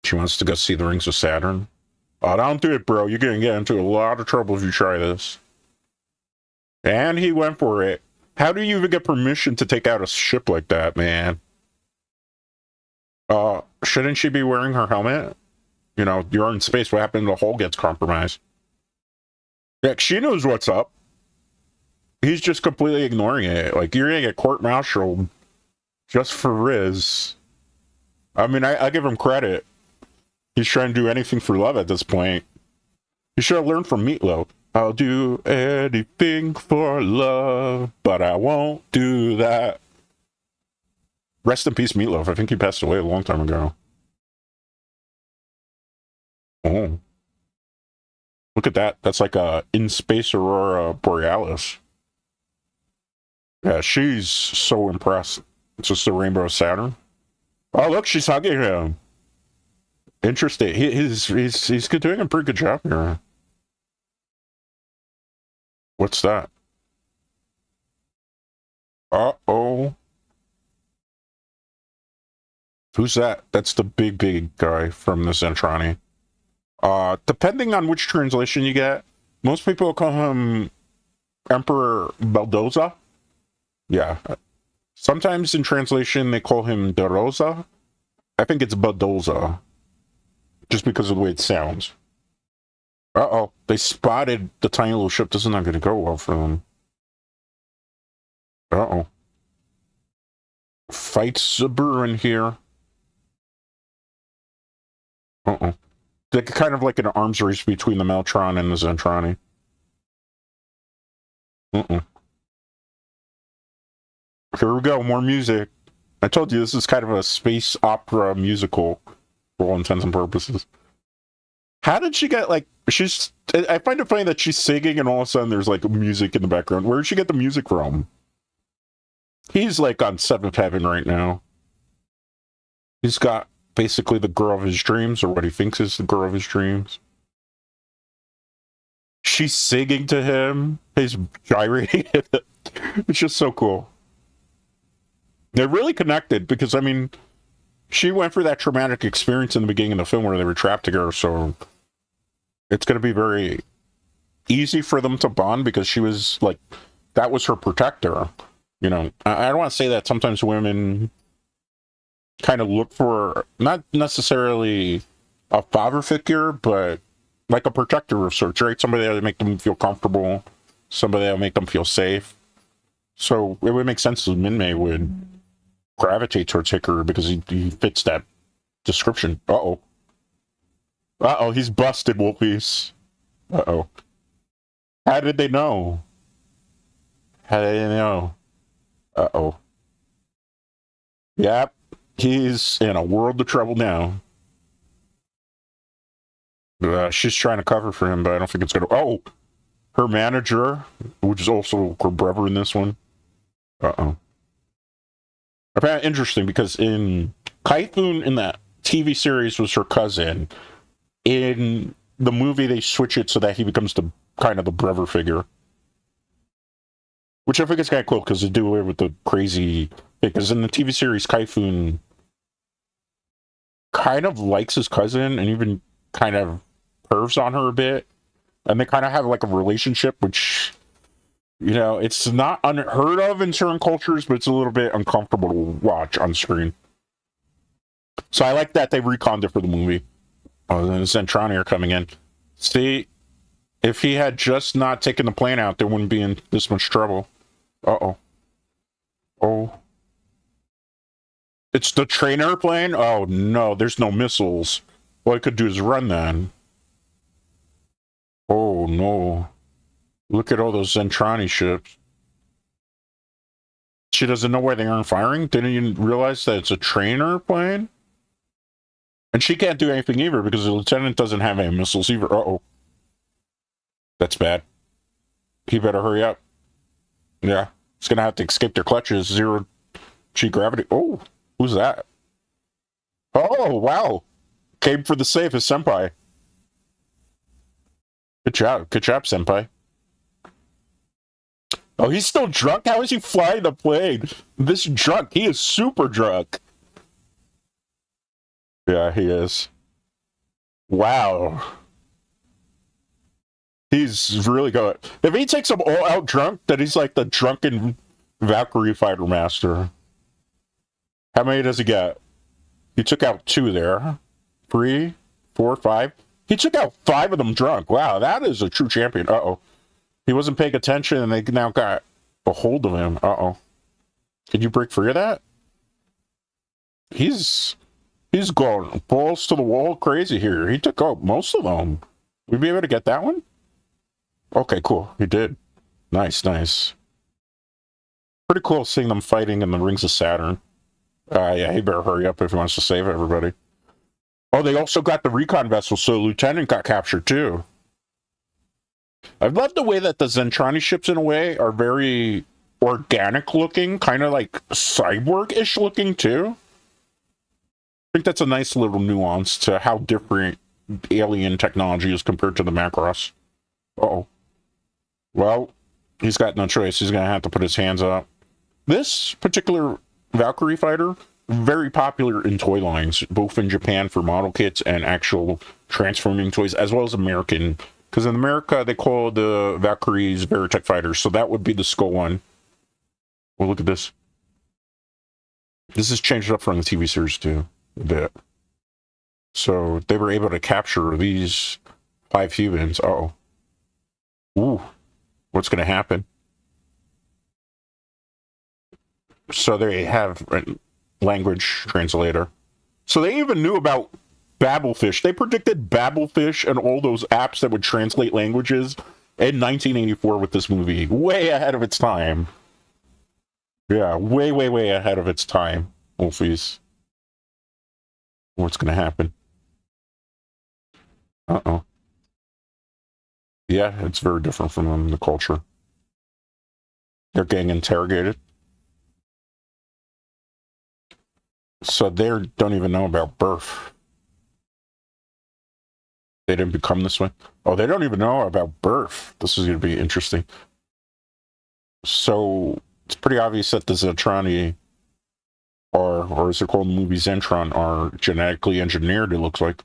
She wants to go see the Rings of Saturn. Oh, don't do it, bro. You're going to get into a lot of trouble if you try this. And he went for it. How do you even get permission to take out a ship like that, man? Shouldn't she be wearing her helmet? You know, you're in space. What happened? The hull gets compromised. Yeah, she knows what's up. He's just completely ignoring it. Like, you're going to get court-martialed just for Riz. I mean, I give him credit. He's trying to do anything for love at this point. He should have learned from Meatloaf. I'll do anything for love, but I won't do that. Rest in peace, Meatloaf. I think he passed away a long time ago. Oh. Look at that. That's like a in-space Aurora Borealis. Yeah, she's so impressed. It's just the Rainbow of Saturn. Oh, look, she's hugging him. Interesting. He's doing a pretty good job here. What's that? Uh-oh. Who's that? That's the big guy from the Zentrani. Depending on which translation you get, most people call him Emperor Baldoza. Yeah. Sometimes in translation, they call him De Rosa. I think it's Baldoza. Just because of the way it sounds. Uh-oh. They spotted the tiny little ship. This is not going to go well for them. Uh-oh. Fights a brewing here. Uh-oh. They're kind of like an arms race between the Meltron and the Zentrani. Uh-oh. Here we go, more music. I told you this is kind of a space opera musical for all intents and purposes. How did she get, like, I find it funny that she's singing and all of a sudden there's, like, music in the background. Where did she get the music from? He's, like, on seventh heaven right now. He's got basically the girl of his dreams, or what he thinks is the girl of his dreams. She's singing to him. He's gyrating. It's just so cool. They're really connected because, I mean, she went through that traumatic experience in the beginning of the film where they were trapped together, so it's going to be very easy for them to bond because she was like, that was her protector. You know, I don't want to say that sometimes women kind of look for not necessarily a father figure, but like a protector of sorts, right? Somebody that would make them feel comfortable, somebody that would make them feel safe. So it would make sense that Minmay would gravitate towards Hikaru because he fits that description. Uh-oh. Uh-oh, he's busted, Wolfies. Uh-oh. How did they know? How did they know? Uh-oh. Yep. He's in a world of trouble now. She's trying to cover for him, but I don't think it's going to... Oh! Her manager, which is also her brother in this one. Uh-oh. I found it interesting because in Kaifun, in that TV series, was her cousin. In the movie, they switch it so that he becomes the kind of the brother figure. Which I think is kind of cool because they do away with the crazy... Because in the TV series, Kaifun kind of likes his cousin and even kind of pervs on her a bit. And they kind of have like a relationship, which, you know, it's not unheard of in certain cultures, but it's a little bit uncomfortable to watch on screen. So I like that they reconned it for the movie. Oh, then Zentrani are coming in. See, if he had just not taken the plane out, they wouldn't be in this much trouble. Uh-oh. Oh. It's the trainer plane? Oh, no, there's no missiles. All I could do is run then. Oh, no. Look at all those Zentrani ships. She doesn't know why they aren't firing? Didn't even realize that it's a trainer plane? And she can't do anything either because the lieutenant doesn't have any missiles either. Uh-oh. That's bad. He better hurry up. Yeah. He's gonna have to escape their clutches. Zero G gravity. Oh, who's that? Oh, wow. Came for the save, his senpai. Good job, senpai. Oh, he's still drunk? How is he flying the plane? This drunk, he is super drunk. Yeah, he is. Wow. He's really good. If he takes him all out drunk, then he's like the drunken Valkyrie fighter master. How many does he get? He took out 2 there. 3, 4, 5. He took out 5 of them drunk. Wow, that is a true champion. Uh-oh. He wasn't paying attention and they now got a hold of him. Uh-oh. Can you break free of that? He's going balls to the wall crazy here. He took out most of them. We'd be able to get that one? Okay, cool. He did. Nice, nice. Pretty cool seeing them fighting in the Rings of Saturn. Yeah, he better hurry up if he wants to save everybody. Oh, they also got the recon vessel, so Lieutenant got captured too. I love the way that the Zentrani ships, in a way, are very organic looking, kind of like cyborg-ish looking too. I think that's a nice little nuance to how different alien technology is compared to the Macross. Uh-oh. Well, he's got no choice. He's going to have to put his hands up. This particular Valkyrie fighter, very popular in toy lines, both in Japan for model kits and actual transforming toys, as well as American. Because in America, they call the Valkyries Veritech fighters, so that would be the skull one. Well, look at this. This is changed up from the TV series, too, a bit. So they were able to capture these 5 humans. Uh-oh. Ooh. What's going to happen? So they have a language translator. So they even knew about Babelfish. They predicted Babelfish and all those apps that would translate languages in 1984 with this movie. Way ahead of its time. Yeah, way, way, way ahead of its time. Wolfies. What's going to happen? Uh-oh. Yeah, it's very different from them, the culture. They're getting interrogated. So they don't even know about birth. They didn't become this way. Oh, they don't even know about birth. This is going to be interesting. So it's pretty obvious that the Zentrani or is it called in the movie Zentron, are genetically engineered, it looks like.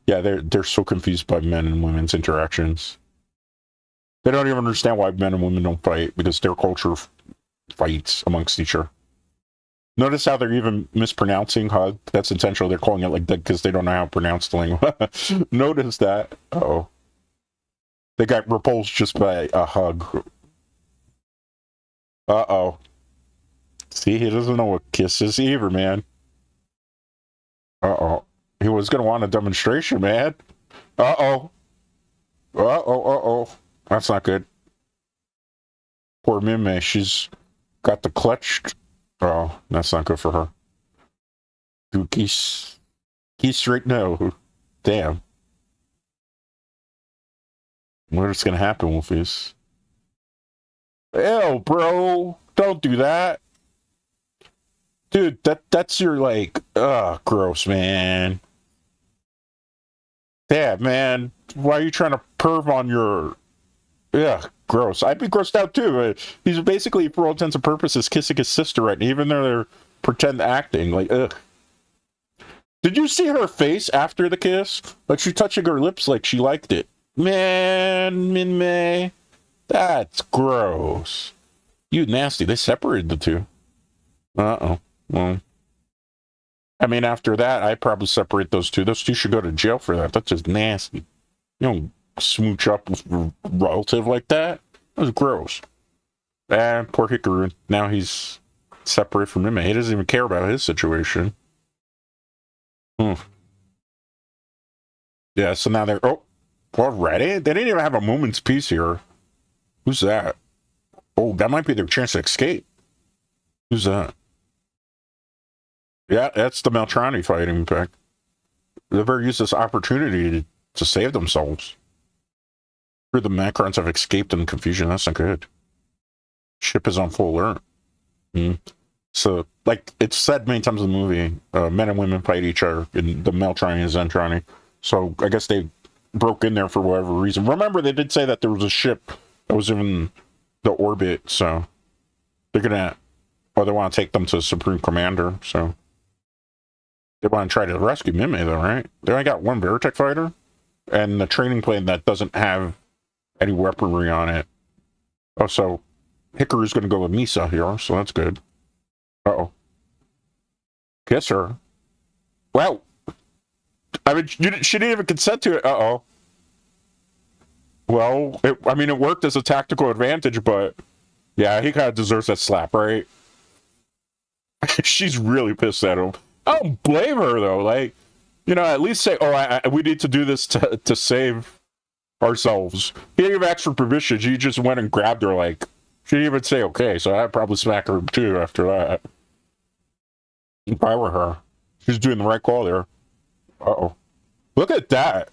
Yeah, they're so confused by men and women's interactions. They don't even understand why men and women don't fight, because their culture fights amongst each other. Notice how they're even mispronouncing hug. That's intentional. They're calling it like that because they don't know how to pronounce the language. Notice that. Uh-oh. They got repulsed just by a hug. Uh-oh. See, he doesn't know what kiss is either, man. Uh-oh. He was going to want a demonstration, man. Uh-oh. Uh-oh, uh-oh. That's not good. Poor Mime, she's got the clutched. Oh, that's not good for her. Dude, he's straight no. Damn. What's gonna happen, Wolfies? Ew, bro. Don't do that. Dude, that's your, like, gross, man. Damn, man. Why are you trying to perv on your... Yeah, gross. I'd be grossed out too. He's basically, for all intents and purposes, kissing his sister right now, even though they're pretend acting. Like, ugh. Did you see her face after the kiss? Like, she touching her lips like she liked it. Man, Min-Mei. That's gross. You nasty. They separated the two. Uh-oh. Well, I mean, after that, I'd probably separate those two. Those two should go to jail for that. That's just nasty. You don't smooch up with a relative like that. That was gross. And poor Hikaru. Now he's separate from him. He doesn't even care about his situation. Yeah, so now they're... Oh, already? They didn't even have a moment's peace here. Who's that? Oh, that might be their chance to escape. Who's that? Yeah, that's the Meltrani fighting back. They better use this opportunity to save themselves. The Macrons have escaped in confusion. That's not good. Ship is on full alert. So, like it's said many times in the movie, men and women fight each other in the Meltrani and Zentrani. So I guess they broke in there for whatever reason. Remember, they did say that there was a ship that was in the orbit, so they're gonna, or they want to take them to the Supreme Commander. So they want to try to rescue Mime, though, right? They only got one Veritech fighter and the training plane that doesn't have any weaponry on it. Oh, so Hikaru's going to go with Misa here, so that's good. Uh-oh. Kiss her. Wow. I mean, she didn't even consent to it. Uh-oh. Well, I mean, it worked as a tactical advantage, but yeah, he kind of deserves that slap, right? She's really pissed at him. I don't blame her, though. Like, you know, at least say, oh, we need to do this to save ourselves. He didn't even ask for permission. She just went and grabbed her, like, she didn't even say okay, so I'd probably smack her too after that. If I were her. She's doing the right call there. Uh-oh. Look at that.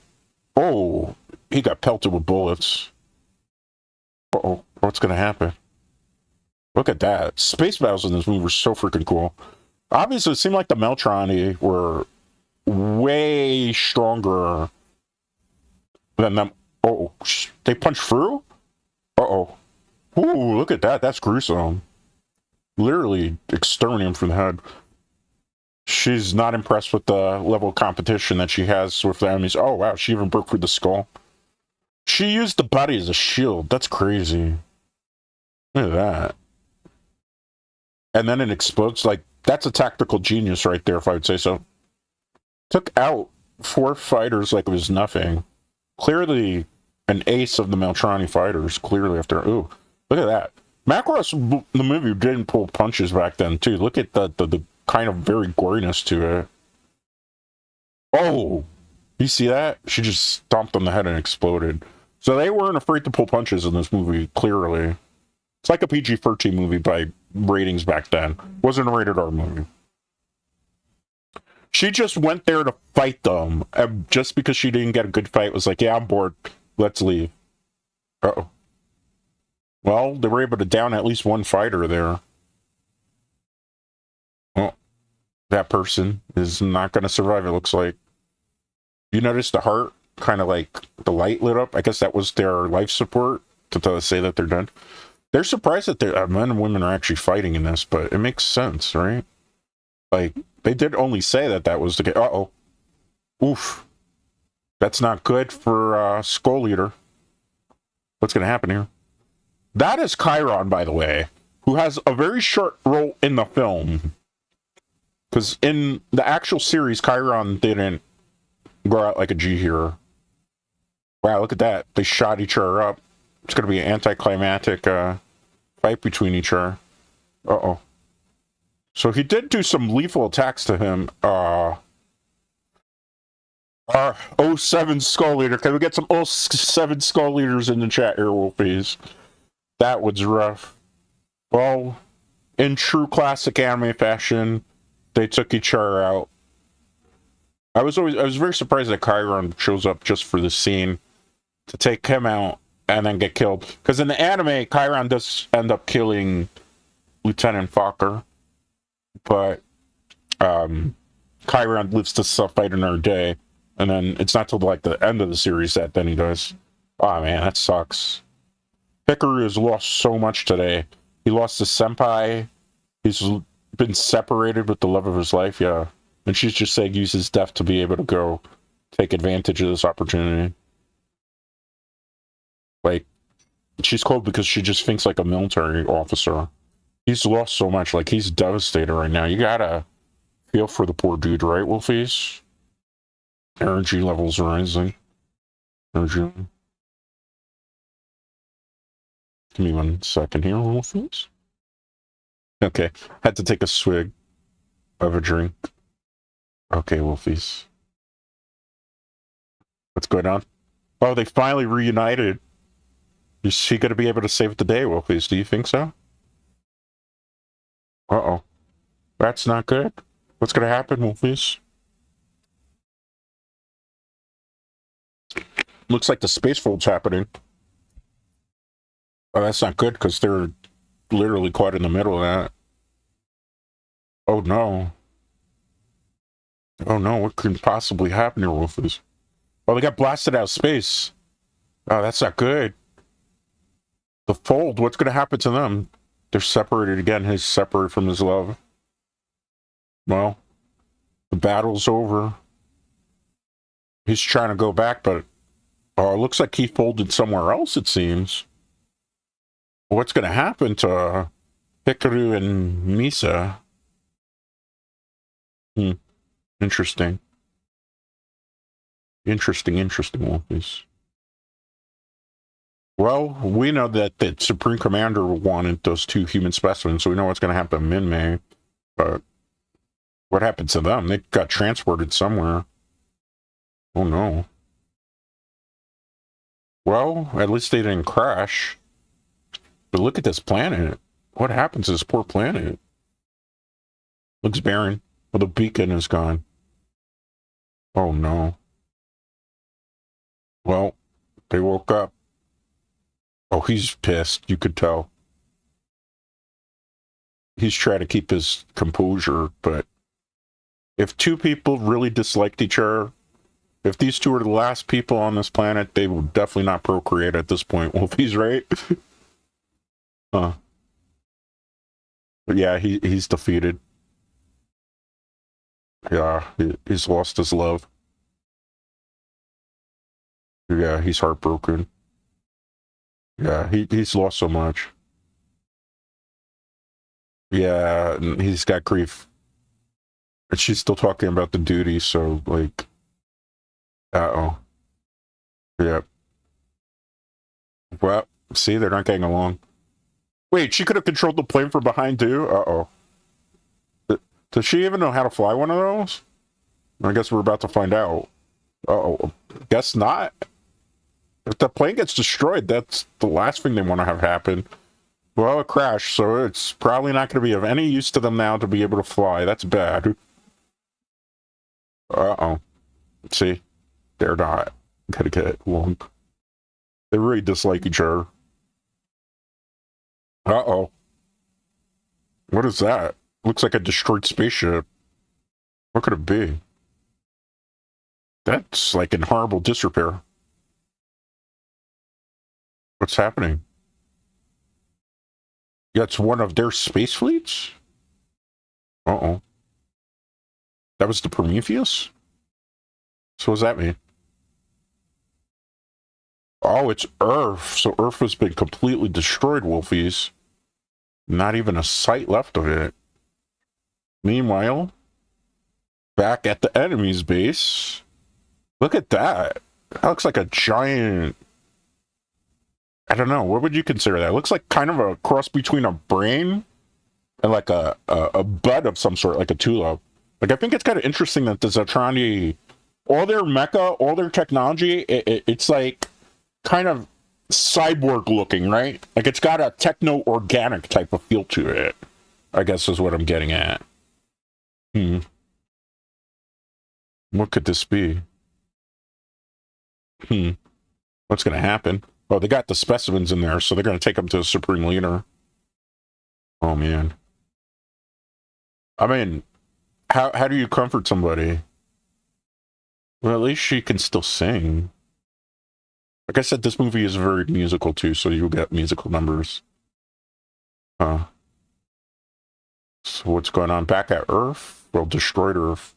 Oh, he got pelted with bullets. Uh-oh. What's gonna happen? Look at that. Space battles in this movie were so freaking cool. Obviously, it seemed like the Meltrani were way stronger than them. Oh, they punched through? Uh-oh. Ooh, look at that. That's gruesome. Literally exterminating from the head. She's not impressed with the level of competition that she has with the enemies. Oh, wow. She even broke through the skull. She used the body as a shield. That's crazy. Look at that. And then it explodes. Like, that's a tactical genius right there, if I would say so. Took out 4 fighters like it was nothing. Clearly an ace of the Meltrani fighters. Clearly after... Ooh, look at that. Macross, the movie, didn't pull punches back then, too. Look at the kind of very goriness to it. Oh! You see that? She just stomped on the head and exploded. So they weren't afraid to pull punches in this movie, clearly. It's like a PG-13 movie by ratings back then. Wasn't a rated R movie. She just went there to fight them. And just because she didn't get a good fight, was like, yeah, I'm bored. Let's leave. Uh-oh. Well, they were able to down at least one fighter there. Well, that person is not going to survive, it looks like. You notice the heart, kind of like the light lit up? I guess that was their life support to say that they're done. They're surprised that men and women are actually fighting in this, but it makes sense, right? Like, they did only say that that was the case. Uh-oh. Oof. That's not good for Skull Eater. What's going to happen here? That is Chiron, by the way, who has a very short role in the film. Because in the actual series, Chiron didn't go out like a G hero. Wow, look at that. They shot each other up. It's going to be an anticlimactic fight between each other. Uh-oh. So he did do some lethal attacks to him. 07 Skull Eater. Can we get some 07 Skull Eaters in the chat here, Wolfies? That was rough. Well, in true classic anime fashion, they took each other out. I was very surprised that Chiron shows up just for the scene to take him out and then get killed. Because in the anime, Chiron does end up killing Lieutenant Fokker, but Chiron lives to fight another day, and then it's not till like the end of the series that then he does. Oh man, that sucks. Hikaru has lost so much today. He lost his senpai. He's been separated with the love of his life, yeah. And she's just saying use his death to be able to go take advantage of this opportunity. Like, she's cold because she just thinks like a military officer. He's lost so much, like he's devastated right now. You gotta feel for the poor dude, right, Wolfies? Energy levels rising. Energy. Give me 1 second here, Wolfies. Okay, had to take a swig of a drink. Okay, Wolfies. What's going on? Oh, they finally reunited. Is she going to be able to save the day, Wolfies? Do you think so? Uh-oh. That's not good. What's going to happen, Wolfies? Looks like the space fold's happening. Oh, that's not good, because they're literally caught in the middle of that. Oh, no. Oh, no. What could possibly happen here, Wolfies? Oh, they got blasted out of space. Oh, that's not good. The fold, what's going to happen to them? They're separated again. He's separated from his love. Well, the battle's over. He's trying to go back, but it looks like he folded somewhere else, it seems. What's going to happen to Hikaru and Misa? Interesting. Interesting, Wolfies. Well, we know that the Supreme Commander wanted those 2 human specimens, so we know what's going to happen to Minmay. But what happened to them? They got transported somewhere. Oh, no. Well, at least they didn't crash. But look at this planet. What happened to this poor planet? Looks barren. Well, the beacon is gone. Oh, no. Well, they woke up. Oh, he's pissed. You could tell. He's trying to keep his composure, but if 2 people really disliked each other, if these 2 are the last people on this planet, they will definitely not procreate at this point. Well, if he's right. But yeah, he's defeated. Yeah, he's lost his love. Yeah, he's heartbroken. Yeah, he's lost so much. Yeah, he's got grief. And she's still talking about the duty, so, like... Uh-oh. Yep. Well, see, they're not getting along. Wait, she could have controlled the plane from behind, too? Uh-oh. Does she even know how to fly one of those? I guess we're about to find out. Uh-oh. Guess not. If the plane gets destroyed, that's the last thing they want to have happen. Well, it crashed, so it's probably not going to be of any use to them now to be able to fly. That's bad. Uh-oh. See? They're not gonna get along. They really dislike each other. Uh-oh. What is that? Looks like a destroyed spaceship. What could it be? That's like in horrible disrepair. What's happening? That's one of their space fleets? Uh-oh. That was the Prometheus? So what does that mean? Oh, it's Earth. So Earth has been completely destroyed, Wolfies. Not even a sight left of it. Meanwhile, back at the enemy's base, look at that. That looks like a giant... I don't know, what would you consider that? It looks like kind of a cross between a brain and like a bud of some sort, like a tulip. Like, I think it's kind of interesting that the Zetrani, all their mecha, all their technology, it's like kind of cyborg looking, right? Like, it's got a techno-organic type of feel to it, I guess is what I'm getting at. What could this be? What's going to happen? Oh, they got the specimens in there, so they're going to take them to the Supreme Leader. Oh, man. I mean, how do you comfort somebody? Well, at least she can still sing. Like I said, this movie is very musical, too, so you'll get musical numbers. So what's going on back at Earth? Well, destroyed Earth.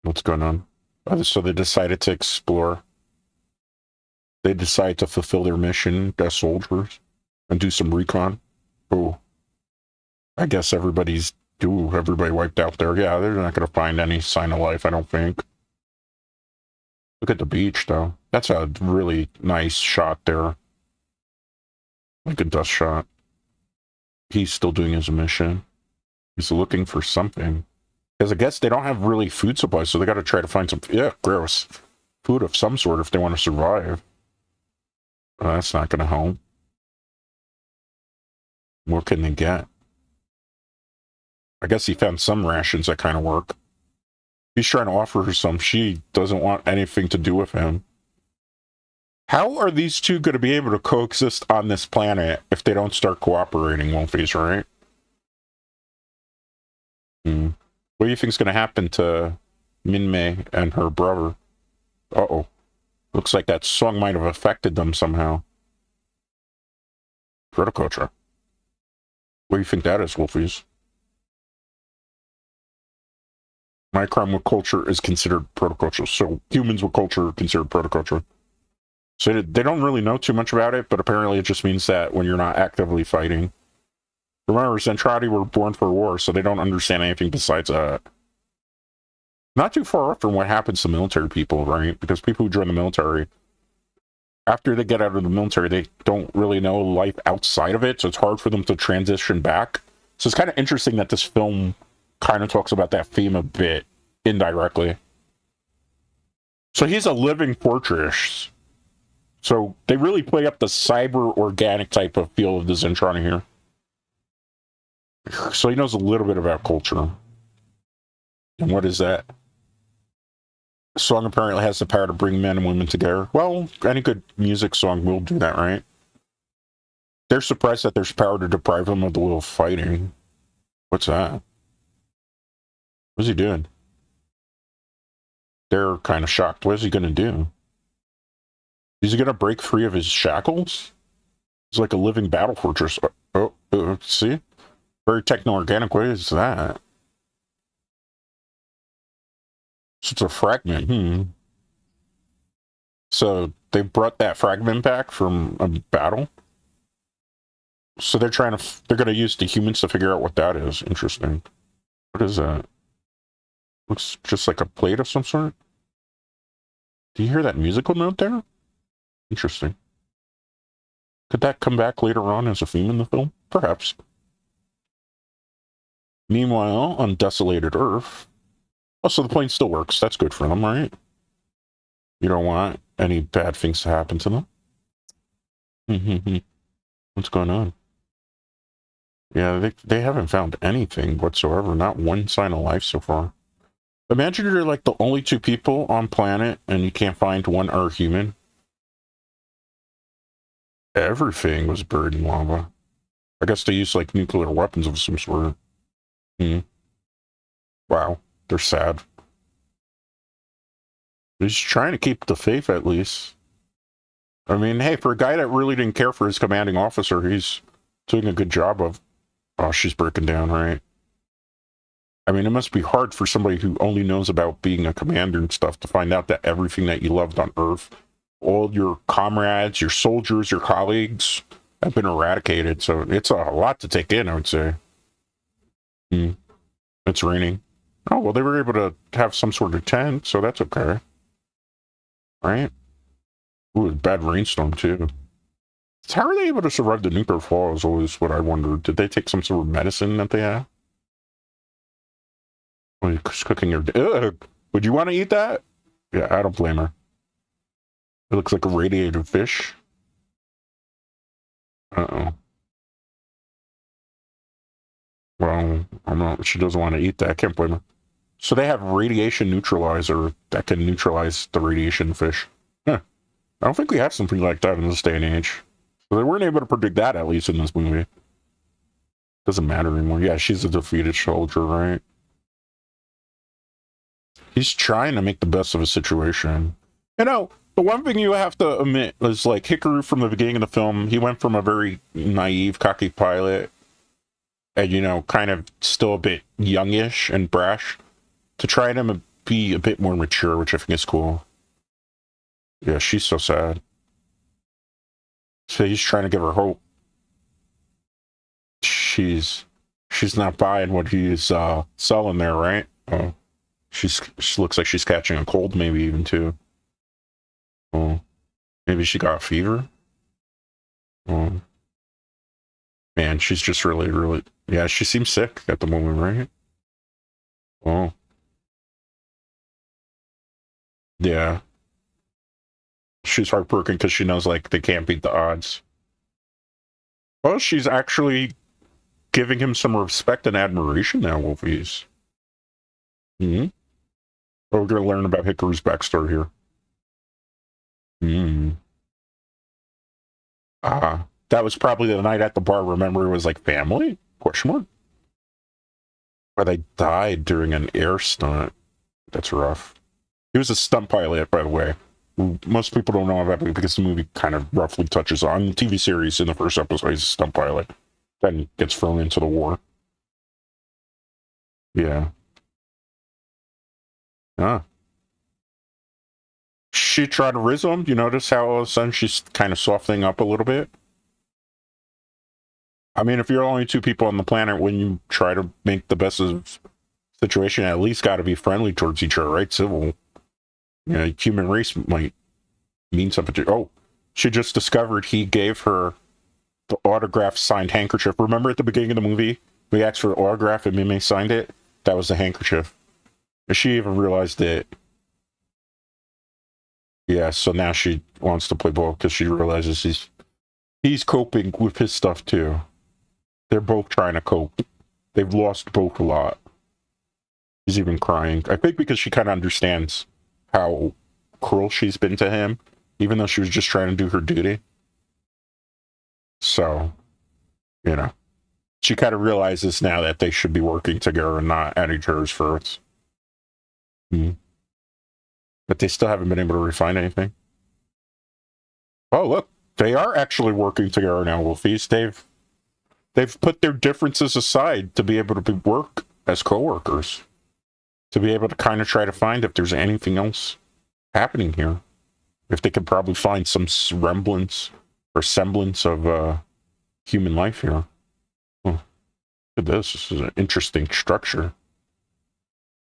What's going on? So they decided to explore. They decide to fulfill their mission as soldiers and do some recon. Oh, I guess everybody wiped out there. Yeah, they're not going to find any sign of life, I don't think. Look at the beach, though. That's a really nice shot there. Like a dust shot. He's still doing his mission. He's looking for something. Because I guess they don't have really food supplies, so they got to try to find some, gross, food of some sort if they want to survive. That's not going to help. What can they get? I guess he found some rations that kind of work. He's trying to offer her some. She doesn't want anything to do with him. How are these two going to be able to coexist on this planet if they don't start cooperating, Wolfies, right? What do you think is going to happen to Minmay and her brother? Uh-oh. Looks like that song might have affected them somehow. Protoculture. What do you think that is, Wolfies? My crime with culture is considered protoculture. So humans with culture are considered protoculture. So they don't really know too much about it, but apparently it just means that when you're not actively fighting. Remember, Zentradi were born for war, so they don't understand anything besides that. Not too far off from what happens to military people, right? Because people who join the military, after they get out of the military, they don't really know life outside of it, so it's hard for them to transition back. So it's kind of interesting that this film kind of talks about that theme a bit indirectly. So he's a living fortress. So they really play up the cyber organic type of feel of the Zentradi here. So he knows a little bit about culture. And what is that? The song apparently has the power to bring men and women together. Well, any good music song will do that, right? They're surprised that there's power to deprive them of the will of fighting. What's that? What's he doing? They're kind of shocked. What is he going to do? Is he going to break free of his shackles? He's like a living battle fortress. See? Very techno-organic. What is that? So it's a fragment. So they brought that fragment back from a battle? So they're going to use the humans to figure out what that is. Interesting. What is that? Looks just like a plate of some sort. Do you hear that musical note there? Interesting. Could that come back later on as a theme in the film? Perhaps. Meanwhile, on desolated Earth... Oh, so the plane still works. That's good for them, right? You don't want any bad things to happen to them? What's going on? Yeah, they haven't found anything whatsoever. Not one sign of life so far. Imagine you're like the only two people on planet and you can't find one Earth human. Everything was buried in lava. I guess they used like nuclear weapons of some sort. Wow, they're sad. He's trying to keep the faith at least. I mean, hey, for a guy that really didn't care for his commanding officer, he's doing a good job of... Oh, she's breaking down, right? I mean, it must be hard for somebody who only knows about being a commander and stuff to find out that everything that you loved on Earth, all your comrades, your soldiers, your colleagues, have been eradicated. So it's a lot to take in, I would say. It's raining. Oh, well, they were able to have some sort of tent, so that's okay. Right? Ooh, a bad rainstorm, too. How are they able to survive the nuclear fall is always what I wondered. Did they take some sort of medicine that they have? Well, cooking your... Ugh! Would you want to eat that? Yeah, I don't blame her. It looks like a radiated fish. Uh-oh. Well, I'm not... She doesn't want to eat that. I can't blame her. So they have radiation neutralizer that can neutralize the radiation fish. Huh. I don't think we have something like that in this day and age. So they weren't able to predict that, at least in this movie. Doesn't matter anymore. Yeah, she's a defeated soldier, right? He's trying to make the best of a situation. You know, the one thing you have to admit is, like, Hikaru from the beginning of the film, he went from a very naive, cocky pilot, and, you know, kind of still a bit youngish and brash, to try to be a bit more mature, which I think is cool. Yeah, she's so sad. So he's trying to give her hope. She's not buying what he's selling there, right? Oh, she looks like she's catching a cold, maybe even too. Oh, maybe she got a fever. Oh, man, she's just really, yeah. She seems sick at the moment, right? Oh, yeah. She's heartbroken because she knows, like, they can't beat the odds. Well, she's actually giving him some respect and admiration now, Wolfies. Hmm. Oh, we're going to learn about Hikaru's backstory here. Hmm. Ah, that was probably the night at the bar. Remember, it was like family? Question mark? Where they died during an air stunt. That's rough. He was a stunt pilot, by the way. Most people don't know about it because the movie kind of roughly touches on the TV series. In the first episode, he's a stunt pilot. Then gets thrown into the war. Yeah. Ah. She tried to riz him. You notice how all of a sudden she's kind of softening up a little bit? I mean, if you're only two people on the planet, when you try to make the best of situation, at least got to be friendly towards each other, right? Civil. You know, human race might mean something to... Oh, she just discovered he gave her the autograph signed handkerchief. Remember at the beginning of the movie, we asked for the autograph and Mimi signed it? That was the handkerchief. And she even realized it. Yeah, so now she wants to play ball because she realizes he's coping with his stuff too. They're both trying to cope. They've lost both a lot. She's even crying. I think because she kind of understands how cruel she's been to him, even though she was just trying to do her duty. So, you know, she kind of realizes now that they should be working together and not at each other's throats. But they still haven't been able to refine anything. Oh, look, they are actually working together now, Wolfies. They've put their differences aside to be able to work as co-workers. To be able to kind of try to find if there's anything else happening here. If they could probably find some semblance of human life here. Oh, look at this. This is an interesting structure.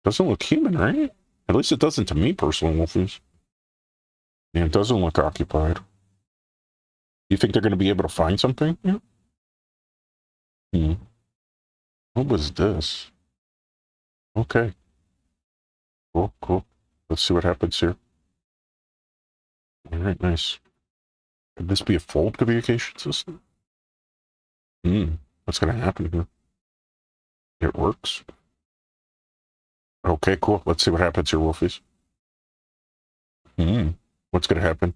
Doesn't look human, right? At least it doesn't to me personally, Wolfies. Yeah, it doesn't look occupied. You think they're going to be able to find something? Yeah. What was this? Okay. Cool. Let's see what happens here. All right, nice. Could this be a fold communication system? What's going to happen here? It works. Okay, cool. Let's see what happens here, Wolfies. What's going to happen?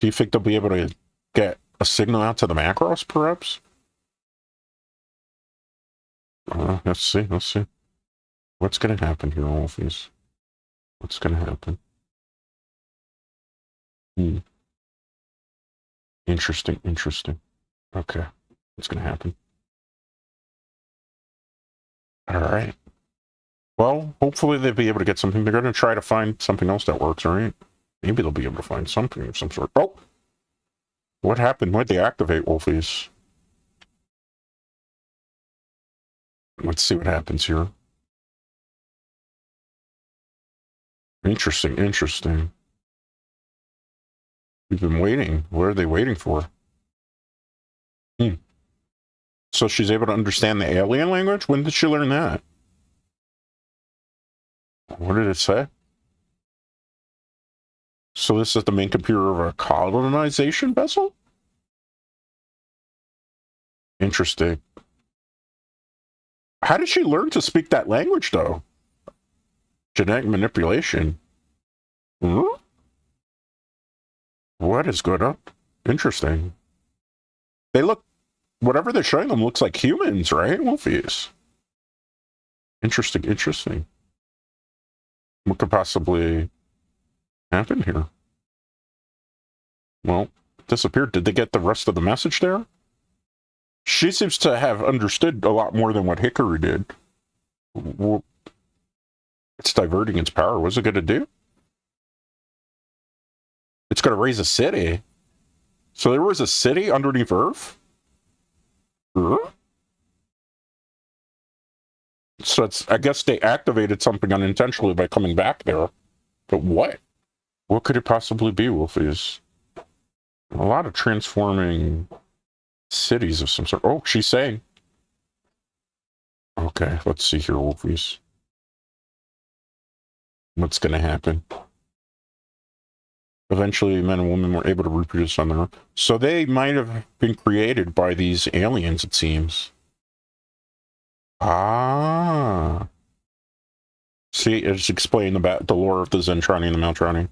Do you think they'll be able to get a signal out to the Macross, perhaps? Let's see. What's going to happen here, Wolfies? What's going to happen? Interesting, interesting. Okay, what's gonna happen? All right. Well, hopefully they'll be able to get something. They're gonna try to find something else that works, right? Maybe they'll be able to find something of some sort. Oh! What happened? Why'd they activate Wolfies? Let's see what happens here. Interesting, interesting. We've been waiting. What are they waiting for? So she's able to understand the alien language? When did she learn that? What did it say? So this is the main computer of a colonization vessel? Interesting. How did she learn to speak that language, though? Genetic manipulation. Hmm? What is good up? Interesting. They look... Whatever they're showing them looks like humans, right? Wolfies. Interesting, interesting. What could possibly happen here? Well, disappeared. Did they get the rest of the message there? She seems to have understood a lot more than what Hikaru did. It's diverting its power. What's it going to do? It's going to raise a city. So there was a city underneath Earth? Huh? So it's, I guess they activated something unintentionally by coming back there. But what? What could it possibly be, Wolfies? A lot of transforming cities of some sort. Oh, she's saying. Okay, let's see here, Wolfies. What's going to happen? Eventually, men and women were able to reproduce on their own. So they might have been created by these aliens, it seems. Ah. See, it's explained about the lore of the Zentrani and the Maltrani.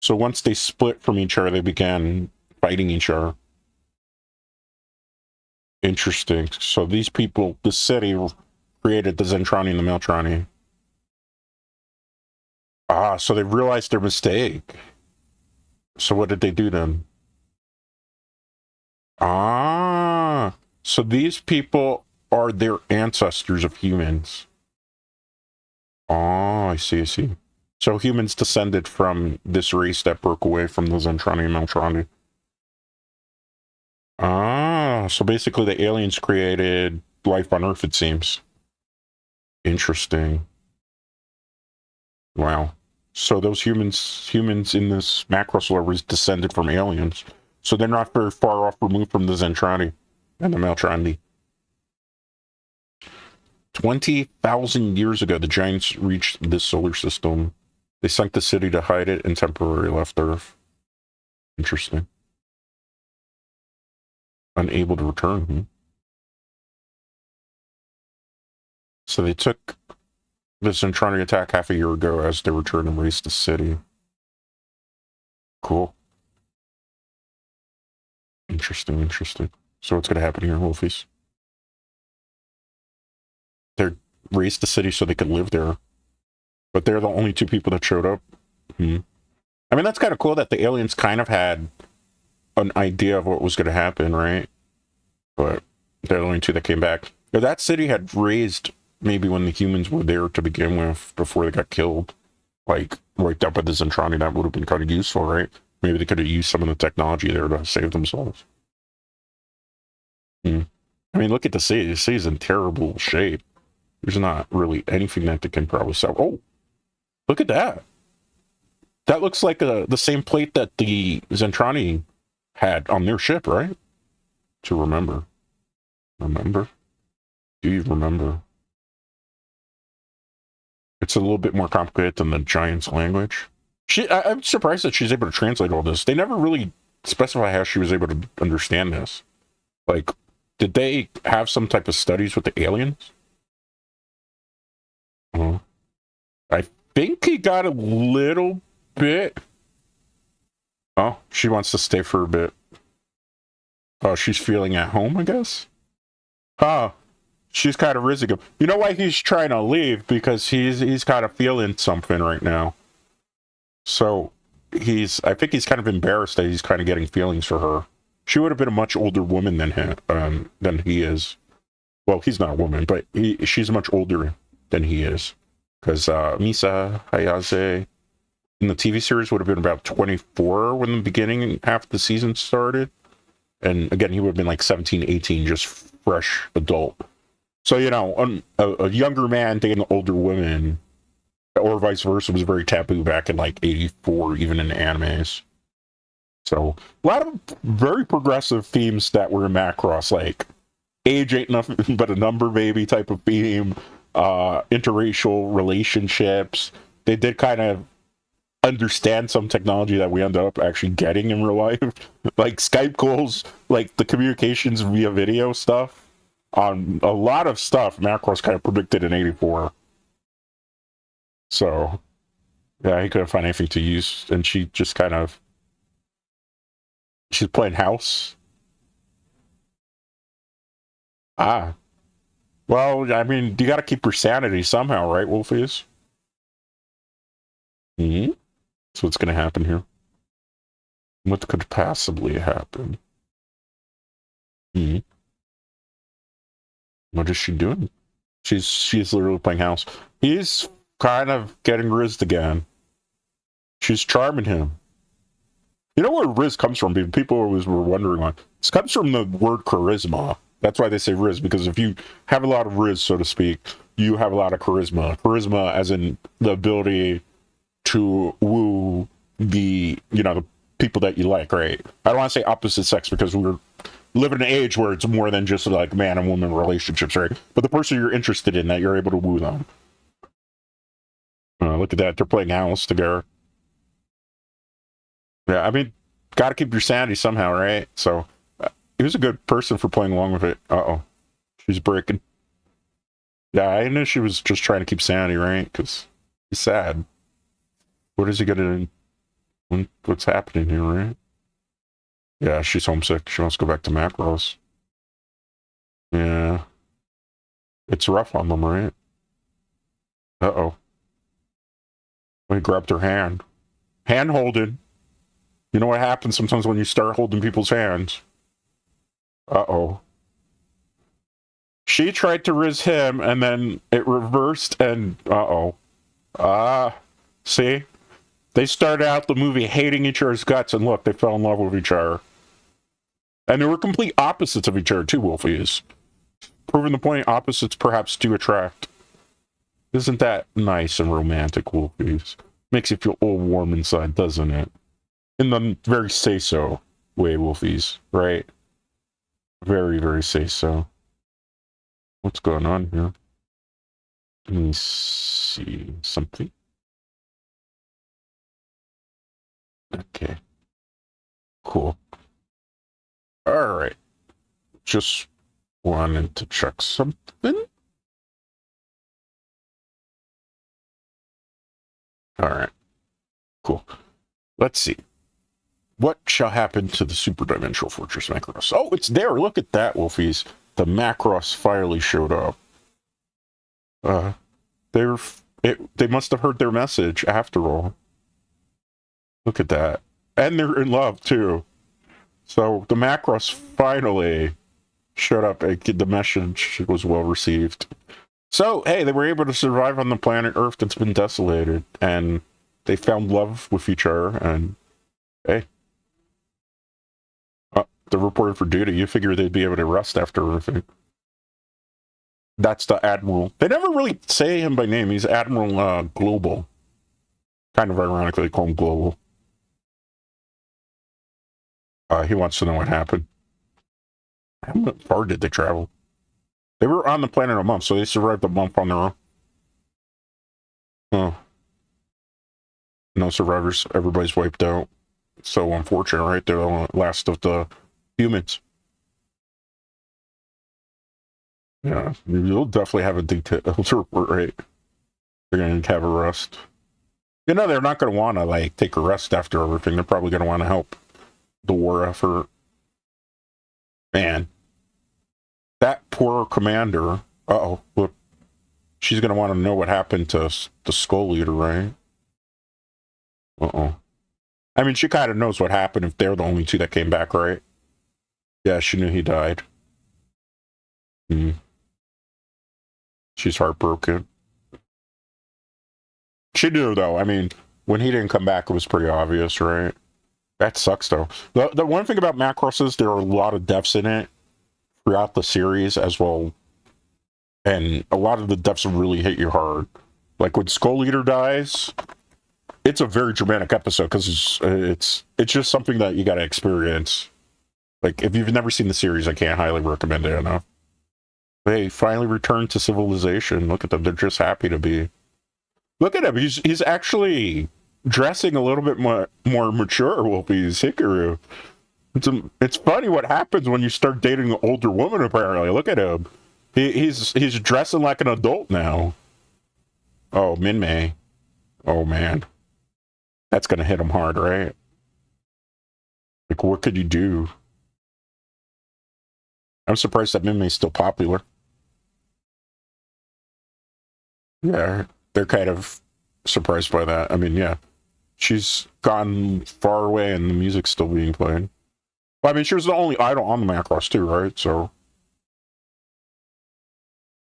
So once they split from each other, they began fighting each other. Interesting. So these people, the city, created the Zentrani and the Maltrani. Ah, so they realized their mistake. So what did they do then? Ah, so these people are their ancestors of humans. Oh, I see, I see. So humans descended from this race that broke away from the Zentrani and Maltrani. Ah, so basically the aliens created life on Earth, it seems. Interesting. Wow. So those humans in this Macross lore was descended from aliens. So they're not very far off removed from the Zentrani and the Maltrani. 20,000 years ago, the giants reached this solar system. They sunk the city to hide it and temporarily left Earth. Interesting. Unable to return. So they took this Zentrani attack half a year ago as they returned and razed the city. Cool. Interesting, interesting. So what's going to happen here, Wolfies? They razed the city so they could live there. But they're the only two people that showed up. I mean, that's kind of cool that the aliens kind of had an idea of what was going to happen, right? But they're the only two that came back. If that city had raised maybe when the humans were there to begin with, before they got killed, like wiped out by the Zentrani, that would have been kind of useful, right? Maybe they could have used some of the technology there to save themselves. I mean, look at the city. The city's in terrible shape. There's not really anything that they can probably sell. Oh, look at that. That looks like the same plate that the Zentrani had on their ship, right? To remember. Remember? Do you remember? It's a little bit more complicated than the Giants' language. I'm surprised that she's able to translate all this. They never really specify how she was able to understand this. Like, did they have some type of studies with the aliens? I think he got a little bit. Oh, she wants to stay for a bit. Oh, she's feeling at home, I guess? Oh, she's kind of risking him. You know why he's trying to leave? Because he's kind of feeling something right now. So I think he's kind of embarrassed that he's kind of getting feelings for her. She would have been a much older woman than him, than he is. Well, he's not a woman, but she's much older than he is. Because Misa Hayase in the TV series would have been about 24 when the beginning half of the season started. And again, he would have been like 17, 18, just fresh adult. So, you know, a younger man dating an older woman, or vice versa, was very taboo back in like 84, even in animes. So, a lot of very progressive themes that were in Macross, like age ain't nothing but a number, baby type of theme, interracial relationships. They did kind of understand some technology that we ended up actually getting in real life, like Skype calls, like the communications via video stuff. On a lot of stuff, Macross kind of predicted in 84. So, yeah, he couldn't find anything to use, and she just kind of... She's playing house. Ah. Well, I mean, you gotta keep your sanity somehow, right, Wolfies? Mm-hmm. So what's gonna happen here? What could possibly happen? Hmm. What is she doing? She's literally playing house. He's kind of getting rizzed again. She's charming him. You know where Riz comes from? People always were wondering why. This comes from the word charisma. That's why they say Riz, because if you have a lot of Riz, so to speak, you have a lot of charisma. Charisma as in the ability to woo the, you know, the people that you like, right? I don't want to say opposite sex because we're living in an age where it's more than just like man and woman relationships, right? But the person you're interested in, that you're able to woo them. Look at that. They're playing house together. Yeah, I mean, gotta keep your sanity somehow, right? So, he was a good person for playing along with it. Uh-oh. She's breaking. Yeah, I knew she was just trying to keep sanity, right? Because he's sad. What is he gonna... What's happening here, right? Yeah, she's homesick. She wants to go back to Macross. Yeah. It's rough on them, right? Uh-oh. He grabbed her hand. Hand holding. You know what happens sometimes when you start holding people's hands? Uh-oh. She tried to riz him, and then it reversed, and uh-oh. See? They started out the movie hating each other's guts, and look, they fell in love with each other. And they were complete opposites of each other, too, Wolfies. Proving the point, opposites perhaps do attract. Isn't that nice and romantic, Wolfies? Makes you feel all warm inside, doesn't it? In the very say-so way, Wolfies, right? Very, very say-so. What's going on here? Let me see something. Okay. Cool. Alright. Just wanted to check something. Alright. Cool. Let's see. What shall happen to the super-dimensional fortress Macross? Oh, it's there! Look at that, Wolfies. The Macross finally showed up. They must have heard their message, after all. Look at that. And they're in love, too. So, the Macross finally showed up, and the message was well received. So, hey, they were able to survive on the planet Earth that's been desolated, and they found love with each other, and hey. They're reported for duty. You figure they'd be able to rest after everything. That's the Admiral. They never really say him by name. He's Admiral Global. Kind of ironically, they call him Global. He wants to know what happened. How far did they travel? They were on the planet a month, so they survived a month on their own. Oh. No survivors. Everybody's wiped out. So unfortunate, right? They're the last of the humans. Yeah, you'll definitely have a detailed report, right? They're going to have a rest. You know, they're not going to want to, like, take a rest after everything. They're probably going to want to help the war effort. Man. That poor commander. Uh-oh. Look. She's going to want to know what happened to the Skull Leader, right? Uh-oh. I mean, she kind of knows what happened if they're the only two that came back, right? Yeah, she knew he died. She's heartbroken. She knew, though. I mean, when he didn't come back, it was pretty obvious, right? That sucks, though. The one thing about Macross is there are a lot of deaths in it throughout the series as well. And a lot of the deaths really hit you hard. Like when Skull Eater dies, it's a very dramatic episode because it's just something that you got to experience. Like, if you've never seen the series, I can't highly recommend it enough. They finally returned to civilization. Look at them. They're just happy to be. Look at him. He's actually dressing a little bit more mature, Wolfies. Hikaru. It's funny what happens when you start dating an older woman, apparently. Look at him. He's dressing like an adult now. Oh, Minmay. Oh, man. That's going to hit him hard, right? Like, what could you do? I'm surprised that Minmay's still popular. Yeah, they're kind of surprised by that. I mean, yeah. She's gone far away and the music's still being played. Well, I mean, she was the only idol on the Macross, too, right? So...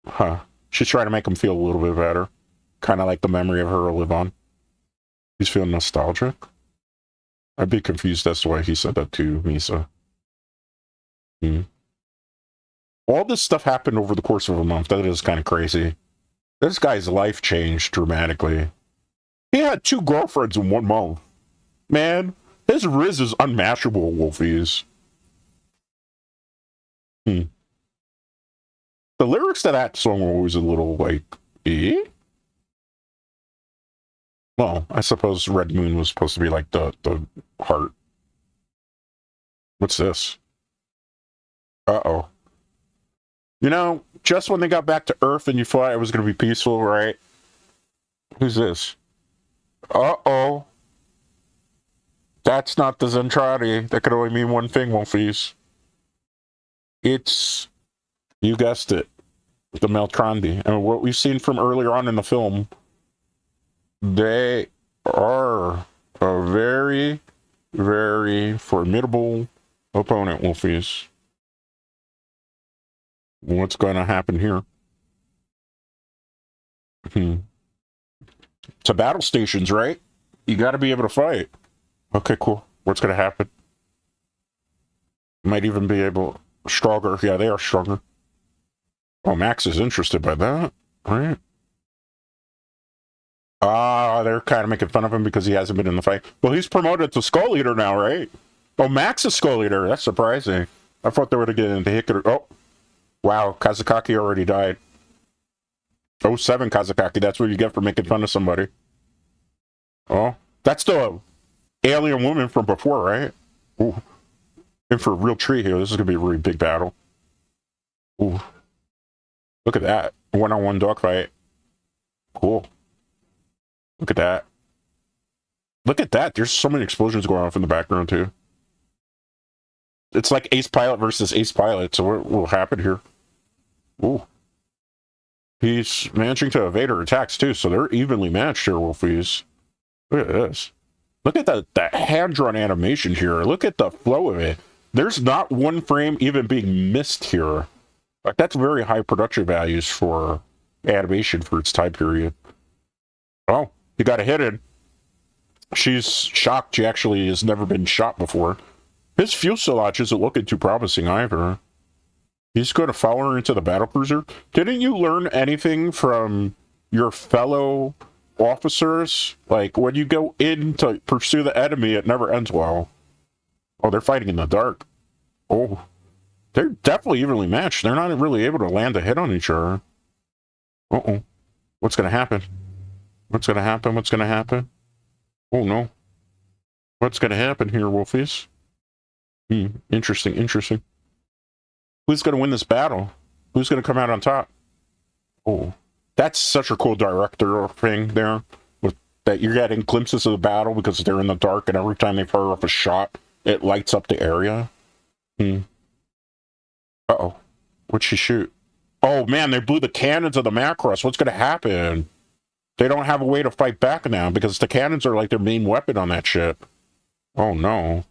Huh. She's trying to make him feel a little bit better. Kind of like the memory of her will live on. He's feeling nostalgic. I'd be confused as to why he said that to Misa. All this stuff happened over the course of a month. That is kind of crazy. This guy's life changed dramatically. He had 2 girlfriends in 1 month. Man, his Riz is unmatchable, Wolfies. The lyrics to that song were always a little like, eh? Well, I suppose Red Moon was supposed to be like the heart. What's this? Uh-oh. You know, just when they got back to Earth and you thought it was going to be peaceful, right? Who's this? Uh-oh. That's not the Zentradi. That could only mean one thing, Wolfies. It's, you guessed it, the Meltrandi. And what we've seen from earlier on in the film, they are a very, very formidable opponent, Wolfies. What's going to happen here? To battle stations, right? You got to be able to fight. Okay, cool. What's going to happen? Might even be able... Stronger. Yeah, they are stronger. Oh, Max is interested by that, right? They're kind of making fun of him because he hasn't been in the fight. Well, he's promoted to Skull Eater now, right? Oh, Max is Skull Eater. That's surprising. I thought they were to get into Hikaru. Oh, wow. Kazakaki already died. 07 Kazakaki. That's what you get for making fun of somebody. Oh, that's the alien woman from before, right? Ooh. In for a real treat here. This is going to be a really big battle. Ooh. Look at that. One-on-one dogfight. Cool. Look at that. Look at that. There's so many explosions going off in the background, too. It's like Ace Pilot versus Ace Pilot, so what will happen here? Ooh. He's managing to evade her attacks, too, so they're evenly matched here, Wolfies. Look at this. Look at the hand-drawn animation here. Look at the flow of it. There's not one frame even being missed here. Like, that's very high production values for animation for its time period. Oh, he got a hit in. She's shocked she actually has never been shot before. His fuselage isn't looking too promising either. He's going to follow her into the battlecruiser. Didn't you learn anything from your fellow officers? Like, when you go in to pursue the enemy, it never ends well. Oh, they're fighting in the dark. Oh, they're definitely evenly matched. They're not really able to land a hit on each other. Uh-oh. What's going to happen? What's going to happen? What's going to happen? Oh, no. What's going to happen here, Wolfies? Interesting, interesting. Who's going to win this battle? Who's going to come out on top? Oh, that's such a cool director thing there. With that you're getting glimpses of the battle because they're in the dark, and every time they fire off a shot, it lights up the area. Uh-oh. What'd she shoot? Oh, man, they blew the cannons of the Macross. What's going to happen? They don't have a way to fight back now because the cannons are like their main weapon on that ship. Oh, no.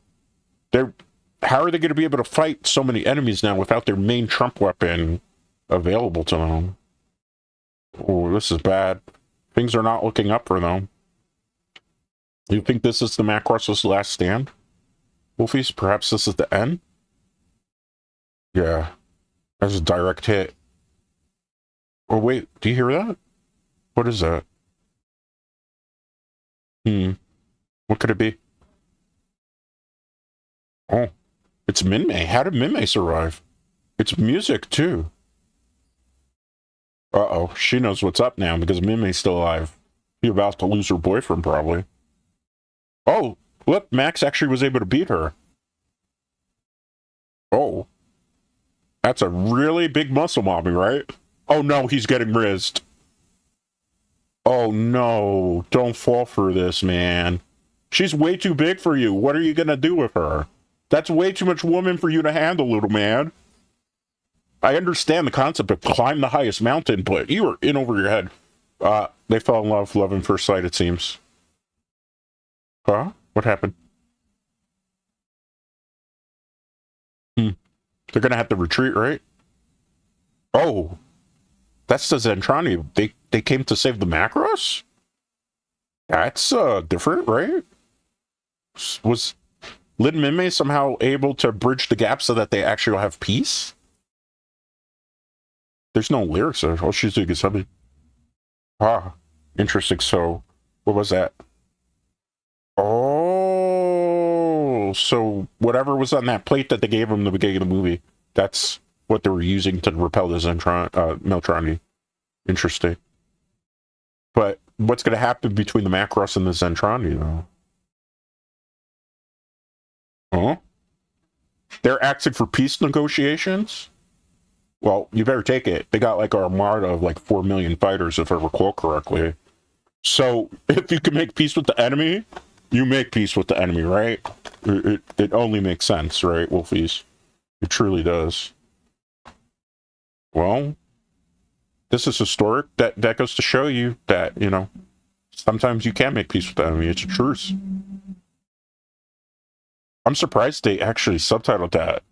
how are they going to be able to fight so many enemies now without their main trump weapon available to them? Oh, this is bad. Things are not looking up for them. You think this is the Macross's last stand? Wolfies, perhaps this is the end? Yeah. That's a direct hit. Oh, wait. Do you hear that? What is that? What could it be? Oh, it's Minmay. How did Minmay survive? It's music, too. Uh-oh. She knows what's up now because Minmay's still alive. She's about to lose her boyfriend, probably. Oh, look. Max actually was able to beat her. Oh. That's a really big muscle mommy, right? Oh, no. He's getting rizzed. Oh, no. Don't fall for this, man. She's way too big for you. What are you going to do with her? That's way too much woman for you to handle, little man. I understand the concept of climb the highest mountain, but you are in over your head. They fell in love in first sight, it seems. Huh? What happened? They're gonna have to retreat, right? Oh. That's the Zentrani. They came to save the Macross? That's, different, right? Was Lin Minmay somehow able to bridge the gap so that they actually will have peace? There's no lyrics there. Oh, she's doing something. Ah, interesting. So, what was that? Oh, so whatever was on that plate that they gave him in the beginning of the movie, that's what they were using to repel the Meltrani. Interesting. But what's going to happen between the Macross and the Zentrani, though? Huh? They're asking for peace negotiations? Well, you better take it. They got like an armada of like 4 million fighters, if I recall correctly. So, if you can make peace with the enemy, you make peace with the enemy, right? It only makes sense, right, Wolfies? It truly does. Well, this is historic. That goes to show you that, you know, sometimes you can make peace with the enemy. It's a truce. I'm surprised they actually subtitled that.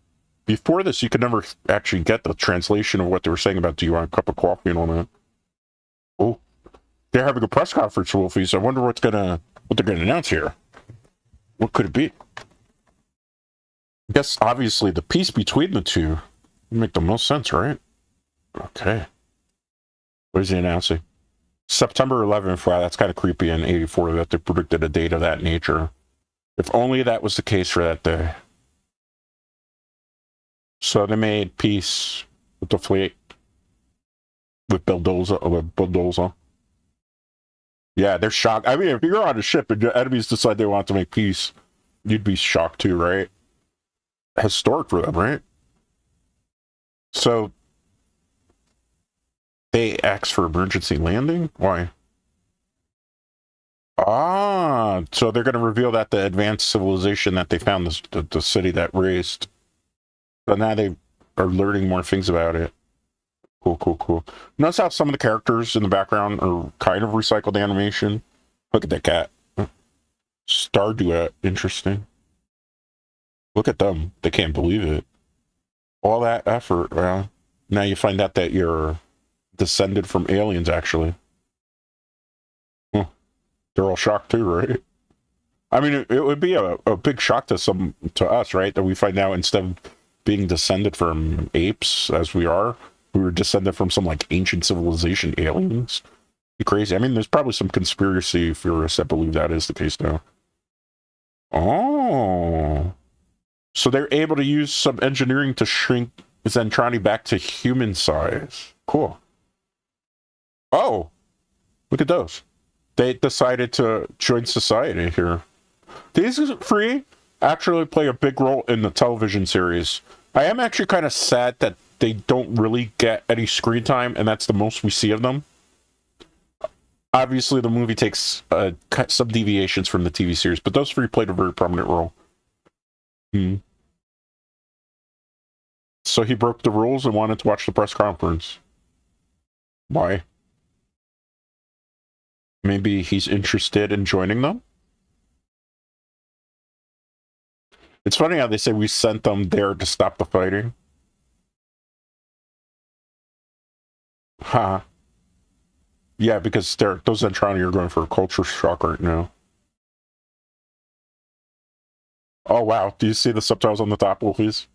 Before this, you could never actually get the translation of what they were saying about, do you want a cup of coffee and all that. Oh, they're having a press conference, Wolfies. I wonder what they're gonna announce here. What could it be? I guess obviously the peace between the two would make the most sense, right? Okay. What is he announcing? September 11th. Wow, that's kind of creepy in 84 that they predicted a date of that nature. If only that was the case for that day. So they made peace with the fleet. With Bulldozer. Yeah, they're shocked. I mean, if you're on a ship and your enemies decide they want to make peace, you'd be shocked too, right? Historic for them, right? So they asked for emergency landing? Why? Ah, so they're going to reveal that the advanced civilization that they found, the city that raised. So now they are learning more things about it. Cool. Notice how some of the characters in the background are kind of recycled animation. Look at that cat. Star Duet. Interesting. Look at them. They can't believe it. All that effort. Well, now you find out that you're descended from aliens, actually. Huh. They're all shocked too, right? I mean, it would be a big shock to us, right? That we find out instead of being descended from apes, as we are, we were descended from some like ancient civilization aliens. Be crazy. I mean, there's probably some conspiracy theorists that believe that is the case now. Oh, so they're able to use some engineering to shrink Zentrani back to human size. Cool. Oh, look at those. They decided to join society here. These three actually play a big role in the television series. I am actually kind of sad that they don't really get any screen time, and that's the most we see of them. Obviously, the movie takes some deviations from the TV series, but those three played a very prominent role. So he broke the rules and wanted to watch the press conference. Why? Maybe he's interested in joining them? It's funny how they say we sent them there to stop the fighting. Ha. Yeah, because those Zentrani are going for a culture shock right now. Oh, wow. Do you see the subtitles on the top, Wolfies?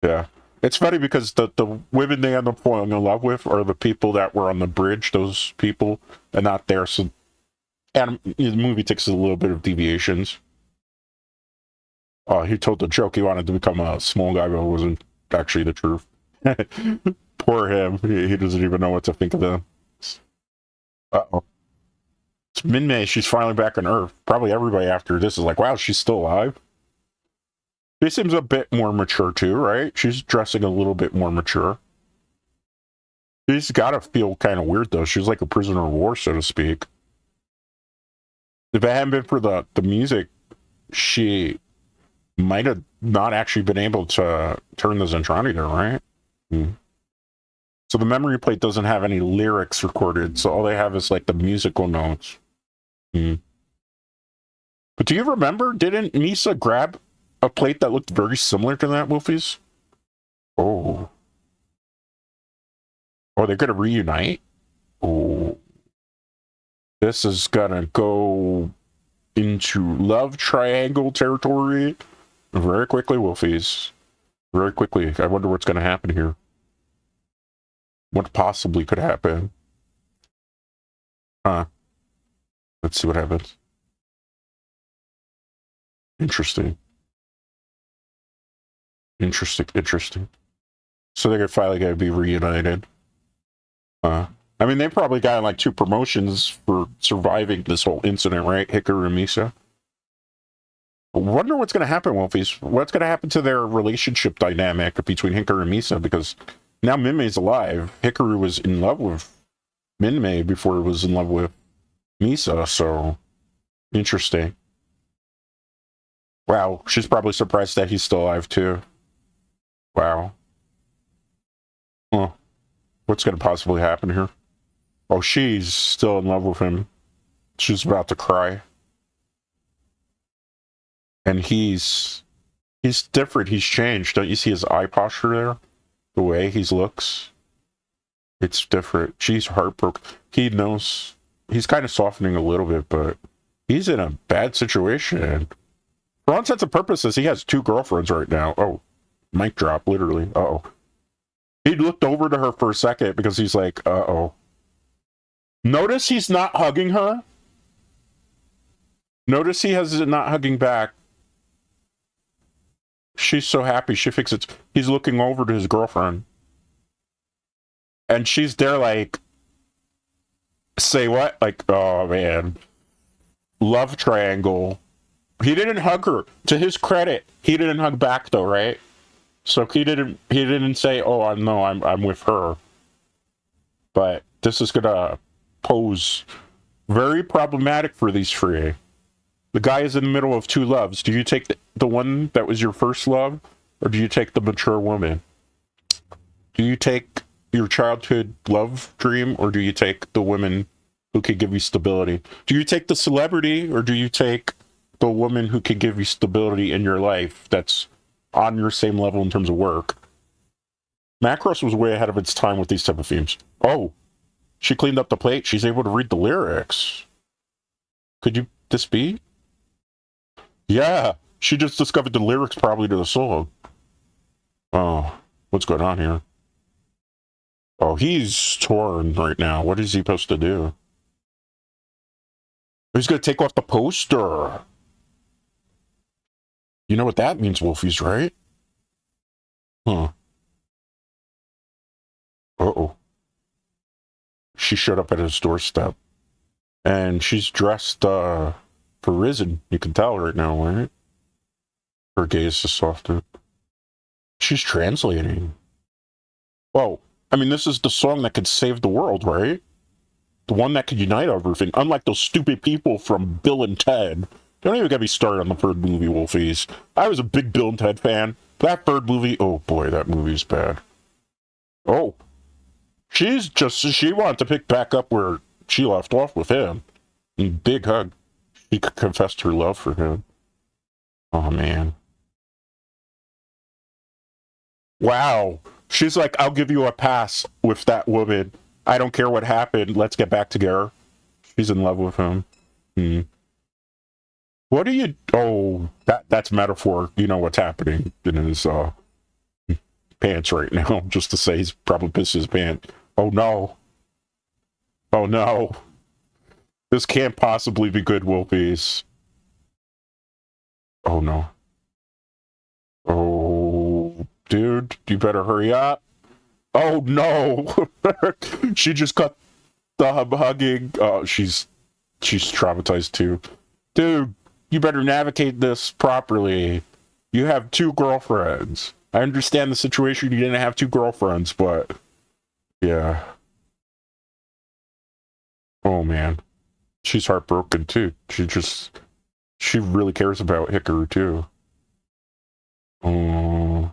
Yeah. It's funny because the women they end up falling in love with are the people that were on the bridge, those people, and not there. So, and the movie takes a little bit of deviations. He told the joke he wanted to become a small guy, but it wasn't actually the truth. Poor him. He doesn't even know what to think of them. Uh-oh. It's Min-Mei. She's finally back on Earth. Probably everybody after this is like, wow, she's still alive. She seems a bit more mature too, right? She's dressing a little bit more mature. She's gotta feel kind of weird though. She's like a prisoner of war, so to speak. If it hadn't been for the music, she might have not actually been able to turn the Zentrani there, right? So the memory plate doesn't have any lyrics recorded, so all they have is like the musical notes. But do you remember, didn't Misa grab a plate that looked very similar to that, Wolfies? Oh. Oh, they're gonna reunite? Oh. This is gonna go into love triangle territory very quickly, Wolfies. Very quickly. I wonder what's gonna happen here. What possibly could happen? Let's see what happens. Interesting. Interesting. So they're finally gonna be reunited. I mean, they probably got like 2 promotions for surviving this whole incident, right? Hikaru and Misa. I wonder what's gonna happen, Wolfies. What's gonna happen to their relationship dynamic between Hikaru and Misa? Because now Min-Mei's alive. Hikaru was in love with Min-Mei before he was in love with Misa, so interesting. Wow, she's probably surprised that he's still alive too. Wow. Huh. What's gonna possibly happen here? Oh, she's still in love with him. She's about to cry. And he's different. He's changed. Don't you see his eye posture there? The way he looks. It's different. She's heartbroken. He knows. He's kind of softening a little bit, but he's in a bad situation. For all intents and purposes, he has 2 girlfriends right now. Oh, mic drop, literally. Uh-oh. He looked over to her for a second because he's like, uh-oh. Notice he's not hugging her. Notice he has not hugging back. She's so happy. She thinks it's... He's looking over to his girlfriend. And she's there like... Say what? Like, oh, man. Love triangle. He didn't hug her. To his credit, he didn't hug back, though, right? So he didn't say, oh, no, I'm with her. But this is gonna pose very problematic for these 3. The guy is in the middle of 2 loves. Do you take the one that was your first love, or do you take the mature woman? Do you take your childhood love dream, or do you take the woman who could give you stability? Do you take the celebrity, or do you take the woman who can give you stability in your life that's on your same level in terms of work? Macross was way ahead of its time with these type of themes. Oh, she cleaned up the plate. She's able to read the lyrics. Could this be? Yeah, she just discovered the lyrics probably to the song. Oh, what's going on here? Oh, he's torn right now. What is he supposed to do? He's gonna take off the poster. You know what that means, Wolfies, right? Huh. Uh-oh. She showed up at his doorstep. And she's dressed, for Risen. You can tell right now, right? Her gaze is softer. She's translating. Well, I mean, this is the song that could save the world, right? The one that could unite everything. Unlike those stupid people from Bill and Ted. Don't even get me started on the 3rd movie, Wolfies. I was a big Bill and Ted fan. That 3rd movie, oh boy, that movie's bad. Oh. She wanted to pick back up where she left off with him. Big hug. She confessed her love for him. Oh, man. Wow. She's like, I'll give you a pass with that woman. I don't care what happened. Let's get back together. She's in love with him. Hmm. What do you... Oh, that's metaphor. You know what's happening in his pants right now. Just to say he's probably pissed his pants. Oh, no. Oh, no. This can't possibly be good, Wolfies. Oh, no. Oh, dude, you better hurry up. Oh, no. She just cut the hugging. Oh, she's traumatized, too. Dude, you better navigate this properly. You have 2 girlfriends. I understand the situation. You didn't have 2 girlfriends, but... Yeah. Oh, man. She's heartbroken, too. She really cares about Hikaru, too. Oh,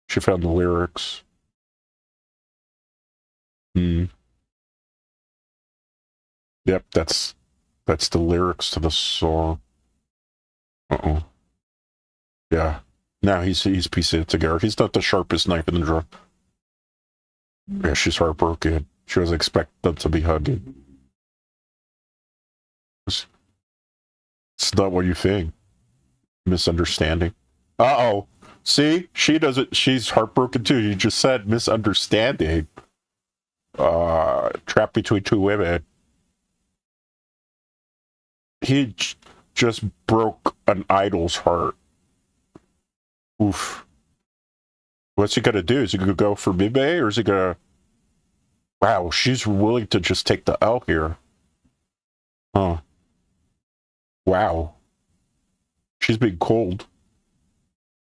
she found the lyrics. Hmm. Yep, that's the lyrics to the song. Uh-oh. Yeah. Now he's piecing it together. He's not the sharpest knife in the drawer. Yeah, she's heartbroken. She was expecting them to be hugging. It's not what you think. Misunderstanding. Uh-oh. See? She doesn't... She's heartbroken too. You just said misunderstanding. Trapped between 2 women. He just broke an idol's heart. Oof. What's he gonna do? Is he gonna go for Mibe, or is he gonna... Wow, she's willing to just take the L here. Huh. Wow. She's being cold.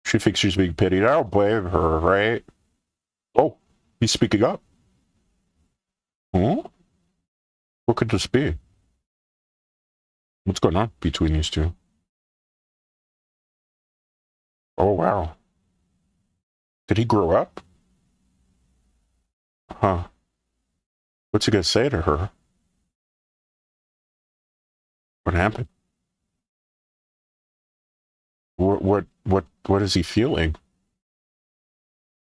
She thinks she's being pitied. I don't blame her, right? Oh, he's speaking up. Huh? What could this be? What's going on between these two? Oh, wow. Did he grow up? Huh. What's he gonna say to her? What happened? What is he feeling?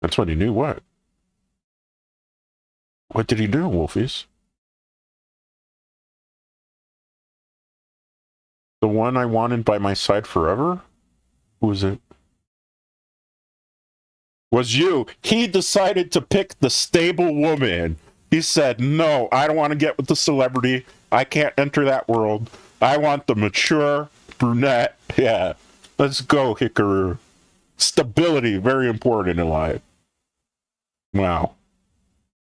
That's what he knew. What? What did he do, Wolfies? The one I wanted by my side forever? Who was it? Was you. He decided to pick the stable woman. He said, no, I don't want to get with the celebrity. I can't enter that world. I want the mature brunette. Yeah. Let's go, Hikaru. Stability, very important in life. Wow.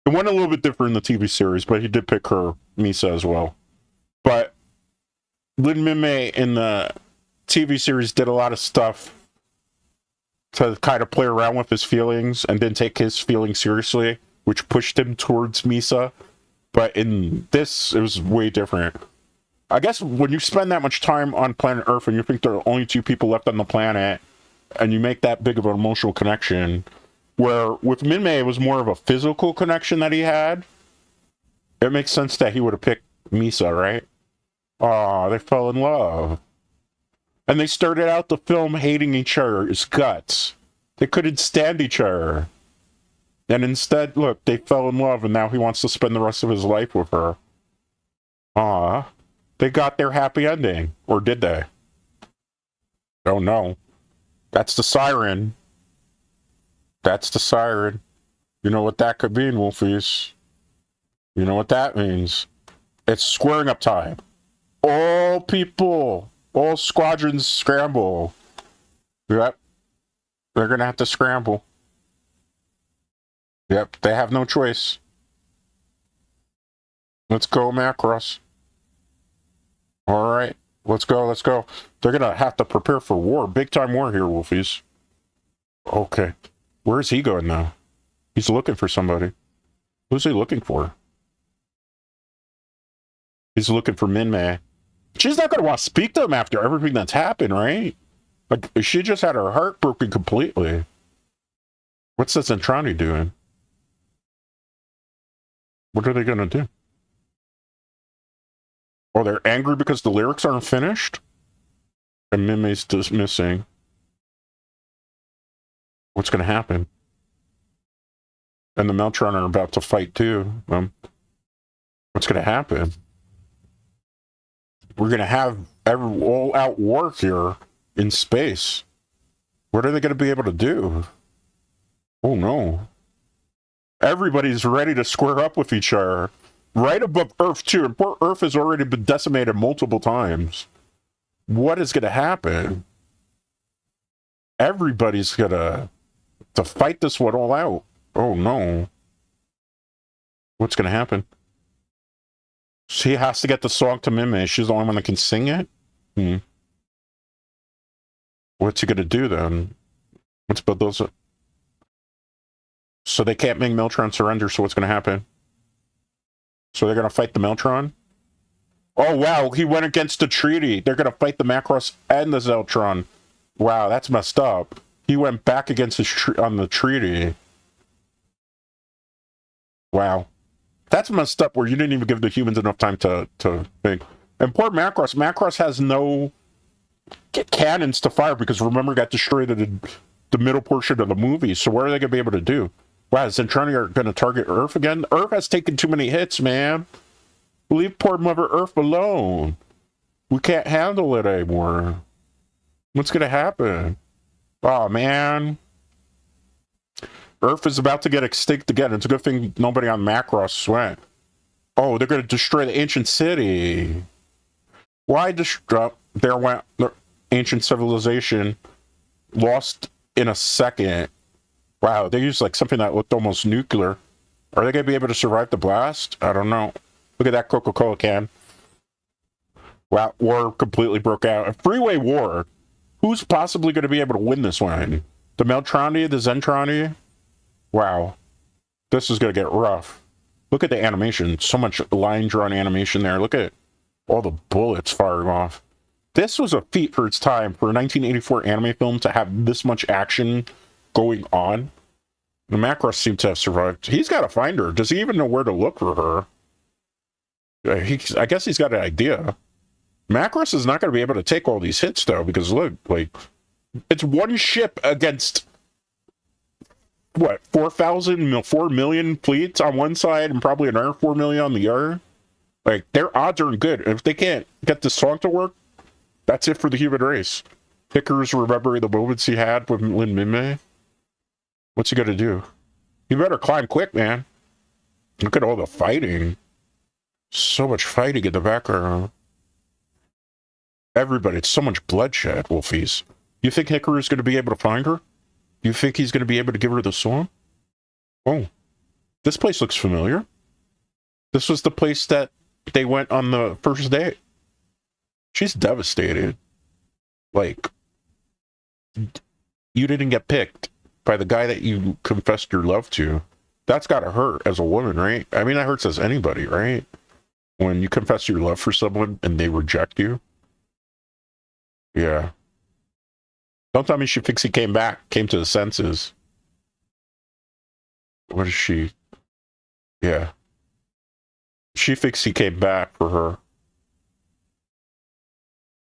It went a little bit different in the TV series, but he did pick her, Misa, as well. But Lin Mimei in the TV series did a lot of stuff to kind of play around with his feelings and didn't take his feelings seriously, which pushed him towards Misa. But in this, it was way different. I guess when you spend that much time on planet Earth and you think there are only 2 people left on the planet, and you make that big of an emotional connection, where with Minmay it was more of a physical connection that he had, it makes sense that he would have picked Misa, right? Aw, they fell in love. And they started out the film hating each other's guts. They couldn't stand each other. And instead, look, they fell in love, and now he wants to spend the rest of his life with her. Aw. They got their happy ending. Or did they? Oh no. That's the siren. That's the siren. You know what that could mean, Wolfies? You know what that means? It's squaring up time. All people, all squadrons scramble. Yep. They're gonna have to scramble. Yep, they have no choice. Let's go, Macross. Alright, let's go, let's go. They're gonna have to prepare for war. Big time war here, Wolfies. Okay. Where's he going now? He's looking for somebody. Who's he looking for? He's looking for Minmay. She's not gonna want to speak to him after everything that's happened, right? Like, she just had her heart broken completely. What's this Entrani doing? What are they gonna do? Oh, they're angry because the lyrics aren't finished? And Mime's just missing. What's going to happen? And the Meltron are about to fight too. What's going to happen? We're going to have all-out war here in space. What are they going to be able to do? Oh no. Everybody's ready to square up with each other. Right above Earth too. And poor Earth has already been decimated multiple times. What is going to happen? Everybody's going to fight this one all out. Oh no. What's going to happen? She has to get the song to Mime. She's the only one that can sing it? What's he going to do then? Let's build those up. So they can't make Meltron surrender, so what's going to happen? So they're going to fight the Meltron? Oh, wow, he went against the treaty. They're going to fight the Macross and the Zeltron. Wow, that's messed up. He went back against on the treaty. Wow. That's messed up where you didn't even give the humans enough time to think. And poor Macross. Macross has no cannons to fire because remember got destroyed in the middle portion of the movie. So what are they going to be able to do? Wow, is Zentroni going to target Earth again? Earth has taken too many hits, man. Leave poor Mother Earth alone. We can't handle it anymore. What's going to happen? Oh, man. Earth is about to get extinct again. It's a good thing nobody on Macross went. Oh, they're going to destroy the ancient city. Why destroy? There went the ancient civilization. Lost in a second. Wow, they used like something that looked almost nuclear. Are they going to be able to survive the blast? I don't know. Look at that Coca-Cola can. Wow, war completely broke out. A freeway war. Who's possibly going to be able to win this one? The Meltroni, the Zentroni? Wow. This is going to get rough. Look at the animation. So much line-drawn animation there. Look at all the bullets firing off. This was a feat for its time for a 1984 anime film to have this much action going on. The Macross seemed to have survived. He's got to find her. Does he even know where to look for her? I guess he's got an idea. Macross is not going to be able to take all these hits, though, because look, like, it's one ship against, what, 4 million fleets on one side and probably another 4 million on the other? Like, their odds aren't good. If they can't get this song to work, that's it for the human race. Hickory's remembering the moments he had with Lin Mime. What's he going to do? You better climb quick, man. Look at all the fighting. So much fighting in the background. Everybody, it's so much bloodshed, Wolfies. You think Hickory's going to be able to find her? You think he's going to be able to give her the song? Oh, this place looks familiar. This was the place that they went on the first day. She's devastated. Like, you didn't get picked by the guy that you confessed your love to. That's gotta hurt as a woman, right? I mean, that hurts as anybody, right? When you confess your love for someone and they reject you. Yeah. Don't tell me she thinks he came to the senses. What is she? Yeah. She thinks he came back for her.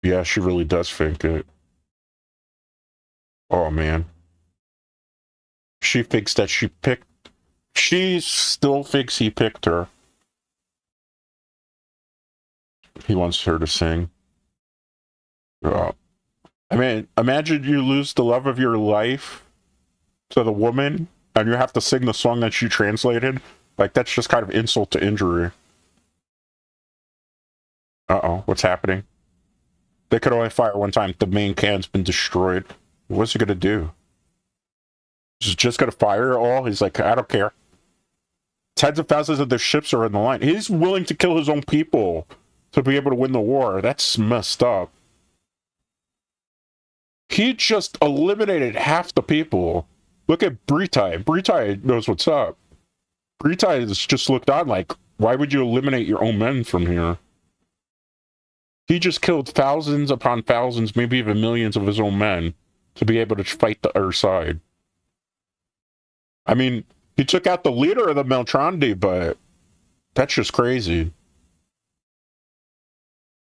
Yeah, she really does think it. Oh, man. She thinks that she still thinks he picked her. He wants her to sing. Oh. I mean, imagine you lose the love of your life to the woman, and you have to sing the song that she translated. Like, that's just kind of insult to injury. Uh-oh, what's happening? They could only fire one time. The main can's been destroyed. What's he gonna do? He's just gonna fire it all? He's like, I don't care. Tens of thousands of their ships are in the line. He's willing to kill his own people to be able to win the war. That's messed up. He just eliminated half the people. Look at Britai. Britai knows what's up. Britai has just looked on like, why would you eliminate your own men from here? He just killed thousands upon thousands, maybe even millions of his own men to be able to fight the other side. I mean, he took out the leader of the Meltrandi, but that's just crazy.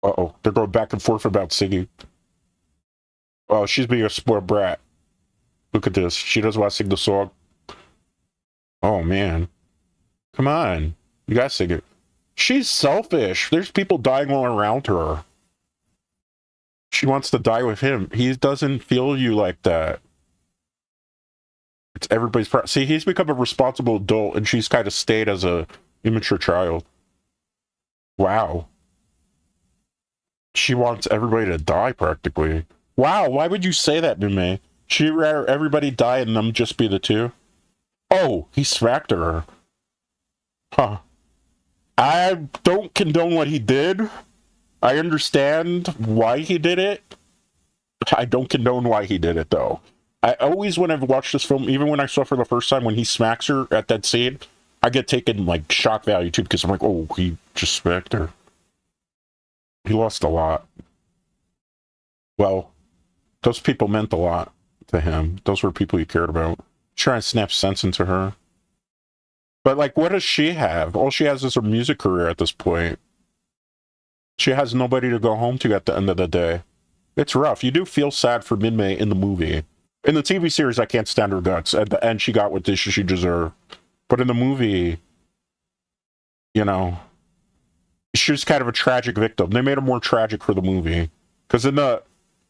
Uh-oh, they're going back and forth about singing. Oh, she's being a spoiled brat. Look at this. She doesn't want to sing the song. Oh, man. Come on. You gotta sing it. She's selfish. There's people dying all around her. She wants to die with him. He doesn't feel you like that. It's everybody's problem. See, he's become a responsible adult, and she's kind of stayed as a immature child. Wow. She wants everybody to die, practically. Wow, why would you say that, Nume? She'd rather everybody die and them just be the two? Oh, he smacked her. Huh. I don't condone what he did. I understand why he did it. I don't condone why he did it, though. I always, when I've watched this film, even when I saw for the first time when he smacks her at that scene, I get taken, like, shock value, too, because I'm like, oh, he just smacked her. He lost a lot. Well, those people meant a lot to him. Those were people he cared about. Trying to snap sense into her. But, like, what does she have? All she has is her music career at this point. She has nobody to go home to at the end of the day. It's rough. You do feel sad for Minmay in the movie. In the TV series, I can't stand her guts. At the end, she got what she deserved. But in the movie, you know, she was kind of a tragic victim. They made her more tragic for the movie. Because in the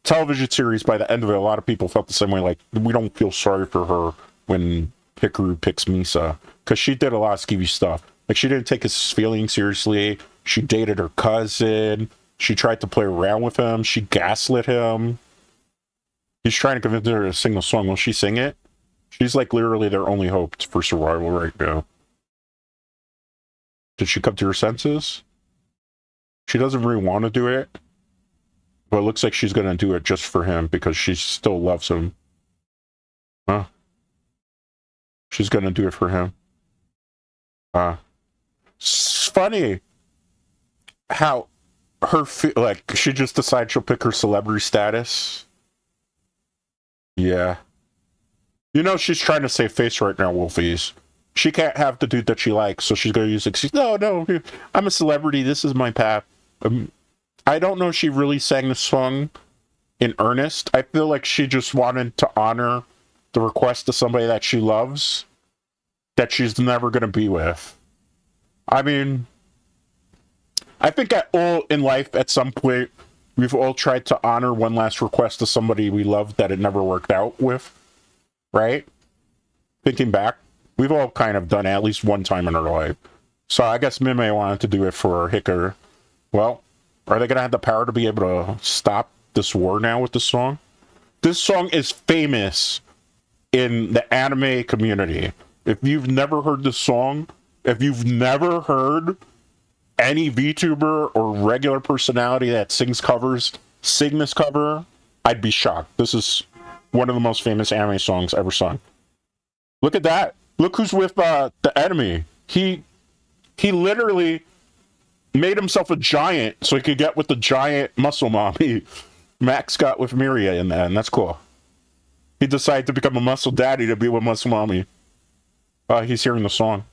television series, by the end of it, a lot of people felt the same way. Like, we don't feel sorry for her when Hikaru picks Misa. Because she did a lot of skeevy stuff. Like, she didn't take his feelings seriously. She dated her cousin. She tried to play around with him. She gaslit him. He's trying to convince her to sing the song. Will she sing it? She's like literally their only hope for survival right now. Did she come to her senses? She doesn't really want to do it. But it looks like she's going to do it just for him because she still loves him. Huh? She's going to do it for him. It's funny how her, like, she just decides she'll pick her celebrity status. Yeah. You know, she's trying to save face right now, Wolfies. She can't have the dude that she likes, so she's going to use excuse. No, I'm a celebrity. This is my path. I don't know if she really sang the song in earnest. I feel like she just wanted to honor the request of somebody that she loves that she's never going to be with. I mean, I think at all in life, at some point, we've all tried to honor one last request of somebody we love that it never worked out with, right? Thinking back, we've all kind of done it at least one time in our life. So I guess Mime wanted to do it for Hikaru. Well, are they going to have the power to be able to stop this war now with this song? This song is famous in the anime community. If you've never heard this song, if you've never heard any VTuber or regular personality that sings covers sing this cover, I'd be shocked. This is one of the most famous anime songs ever sung. Look at that. Look who's with the enemy. He literally made himself a giant so he could get with the giant muscle mommy Max got with Miria in the end. That's cool. He decided to become a muscle daddy to be with muscle mommy. He's hearing the song.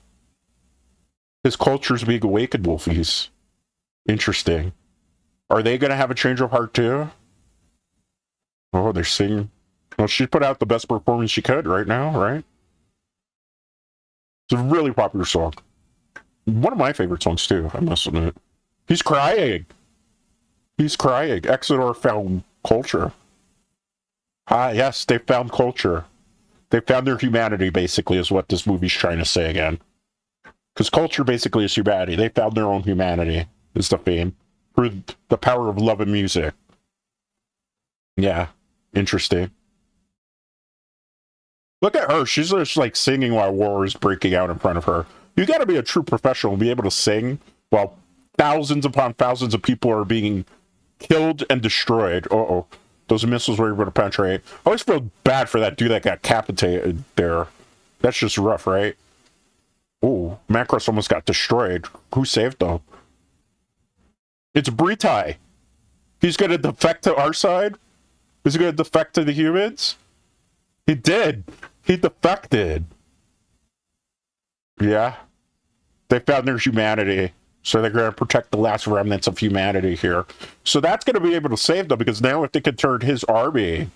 His culture's being awakened, Wolfies. Interesting. Are they going to have a change of heart too? Oh, they're singing. Well, she put out the best performance she could right now, right? It's a really popular song. One of my favorite songs too, I must admit. He's crying. He's crying. Exodar found culture. Yes, they found culture. They found their humanity, basically, is what this movie's trying to say again. Because culture basically is humanity. They found their own humanity, is the theme. Through the power of love and music. Yeah, interesting. Look at her. She's just like singing while war is breaking out in front of her. You gotta be a true professional and be able to sing while thousands upon thousands of people are being killed and destroyed. Uh-oh. Those missiles were able to penetrate. I always feel bad for that dude that got decapitated there. That's just rough, right? Ooh, Macross almost got destroyed. Who saved them? It's Britai. He's gonna defect to our side? Is he gonna defect to the humans? He did. He defected. Yeah. They found their humanity. So they're going to protect the last remnants of humanity here. So that's going to be able to save them, because now if they can turn his army,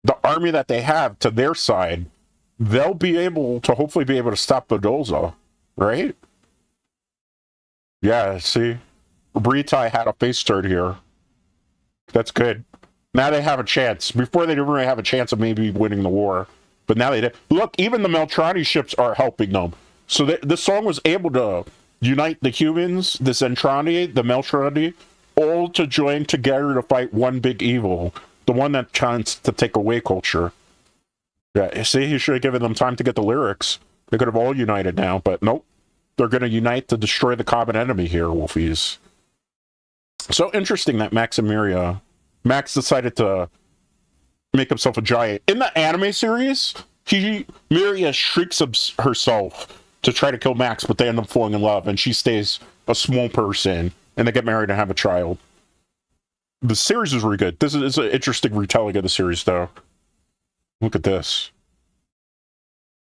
the army that they have, to their side, they'll be able to hopefully be able to stop Badolza, right? Yeah, see? Britai had a face turn here. That's good. Now they have a chance. Before they didn't really have a chance of maybe winning the war. But now they did. Look, even the Meltrani ships are helping them. So this song was able to unite the humans, the Zentrani, the Meltrani, all to join together to fight one big evil. The one that tries to take away culture. Yeah, see, he should have given them time to get the lyrics. They could have all united now, but nope. They're going to unite to destroy the common enemy here, Wolfies. So interesting that Max decided to make himself a giant. In the anime series, Miria shrieks herself to try to kill Max, but they end up falling in love, and she stays a small person, and they get married and have a child. The series is really good. This is an interesting retelling of the series, though. Look at this.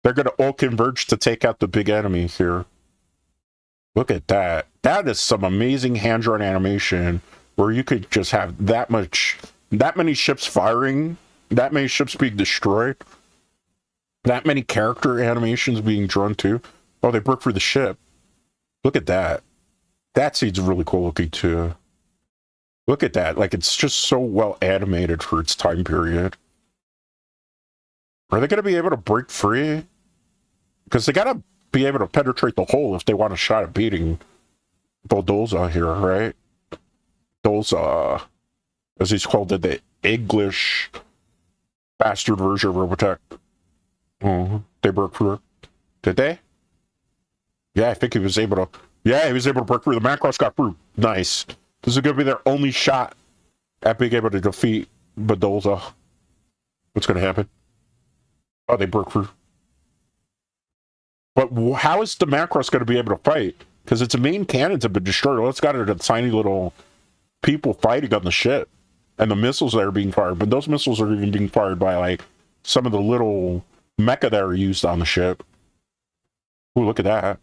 They're going to all converge to take out the big enemy here. Look at that. That is some amazing hand-drawn animation where you could just have that many ships firing, that many ships being destroyed, that many character animations being drawn too. Oh, they broke through the ship. Look at that. That scene's really cool looking too. Look at that. Like, it's just so well animated for its time period. Are they going to be able to break free? Because they got to be able to penetrate the hole if they want a shot at beating Badolza here, right? Dolza, as he's called in the English bastard version of Robotech. Oh, they broke through. Did they? Yeah, I think he was able to. Yeah, he was able to break through. The Macross got through. Nice. This is going to be their only shot at being able to defeat Badolza. What's going to happen? Oh, they broke through. But how is the Macross going to be able to fight? Because its main cannons have been destroyed. All it's got are the tiny little people fighting on the ship. And the missiles that are being fired. But those missiles are even being fired by, like, some of the little mecha that are used on the ship. Ooh, look at that.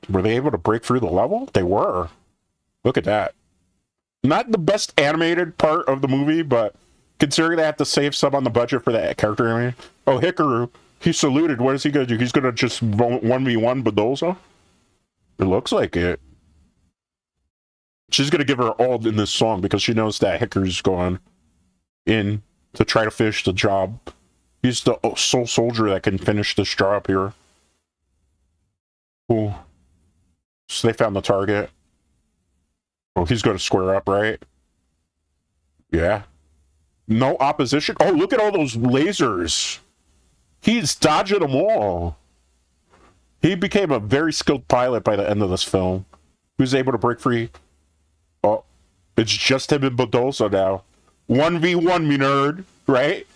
Were they able to break through the level? They were. Look at that. Not the best animated part of the movie, but considering they have to save some on the budget for that character animation. Oh, Hikaru, he saluted. What is he going to do? He's going to just 1v1 Badolza? It looks like it. She's going to give her all in this song because she knows that Hikaru's going in to try to finish the job. He's the sole soldier that can finish this job here. Cool. So they found the target. Oh, he's going to square up, right? Yeah. No opposition. Oh, look at all those lasers. He's dodging them all. He became a very skilled pilot by the end of this film. He was able to break free. Oh, it's just him and Badolza now. 1v1, me nerd, right?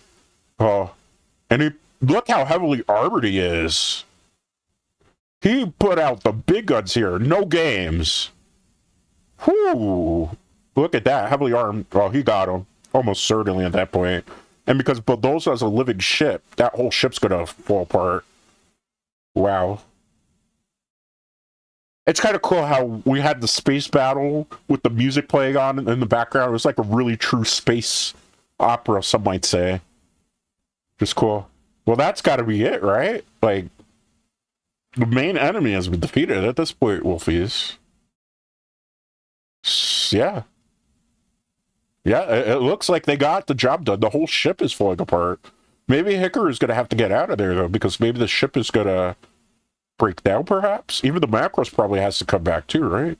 Oh, and look how heavily armored he is. He put out the big guns here. No games. Whew. Look at that. Heavily armed. Oh, he got him. Almost certainly at that point. And because Badolza is a living ship, that whole ship's gonna fall apart. Wow. It's kind of cool how we had the space battle with the music playing on in the background. It was like a really true space opera, some might say. Just cool. Well, that's gotta be it, right? Like, the main enemy has been defeated at this point, Wolfies. Yeah. Yeah, it looks like they got the job done. The whole ship is falling apart. Maybe Hikaru's going to have to get out of there, though, because maybe the ship is going to break down, perhaps? Even the Macross probably has to come back, too, right?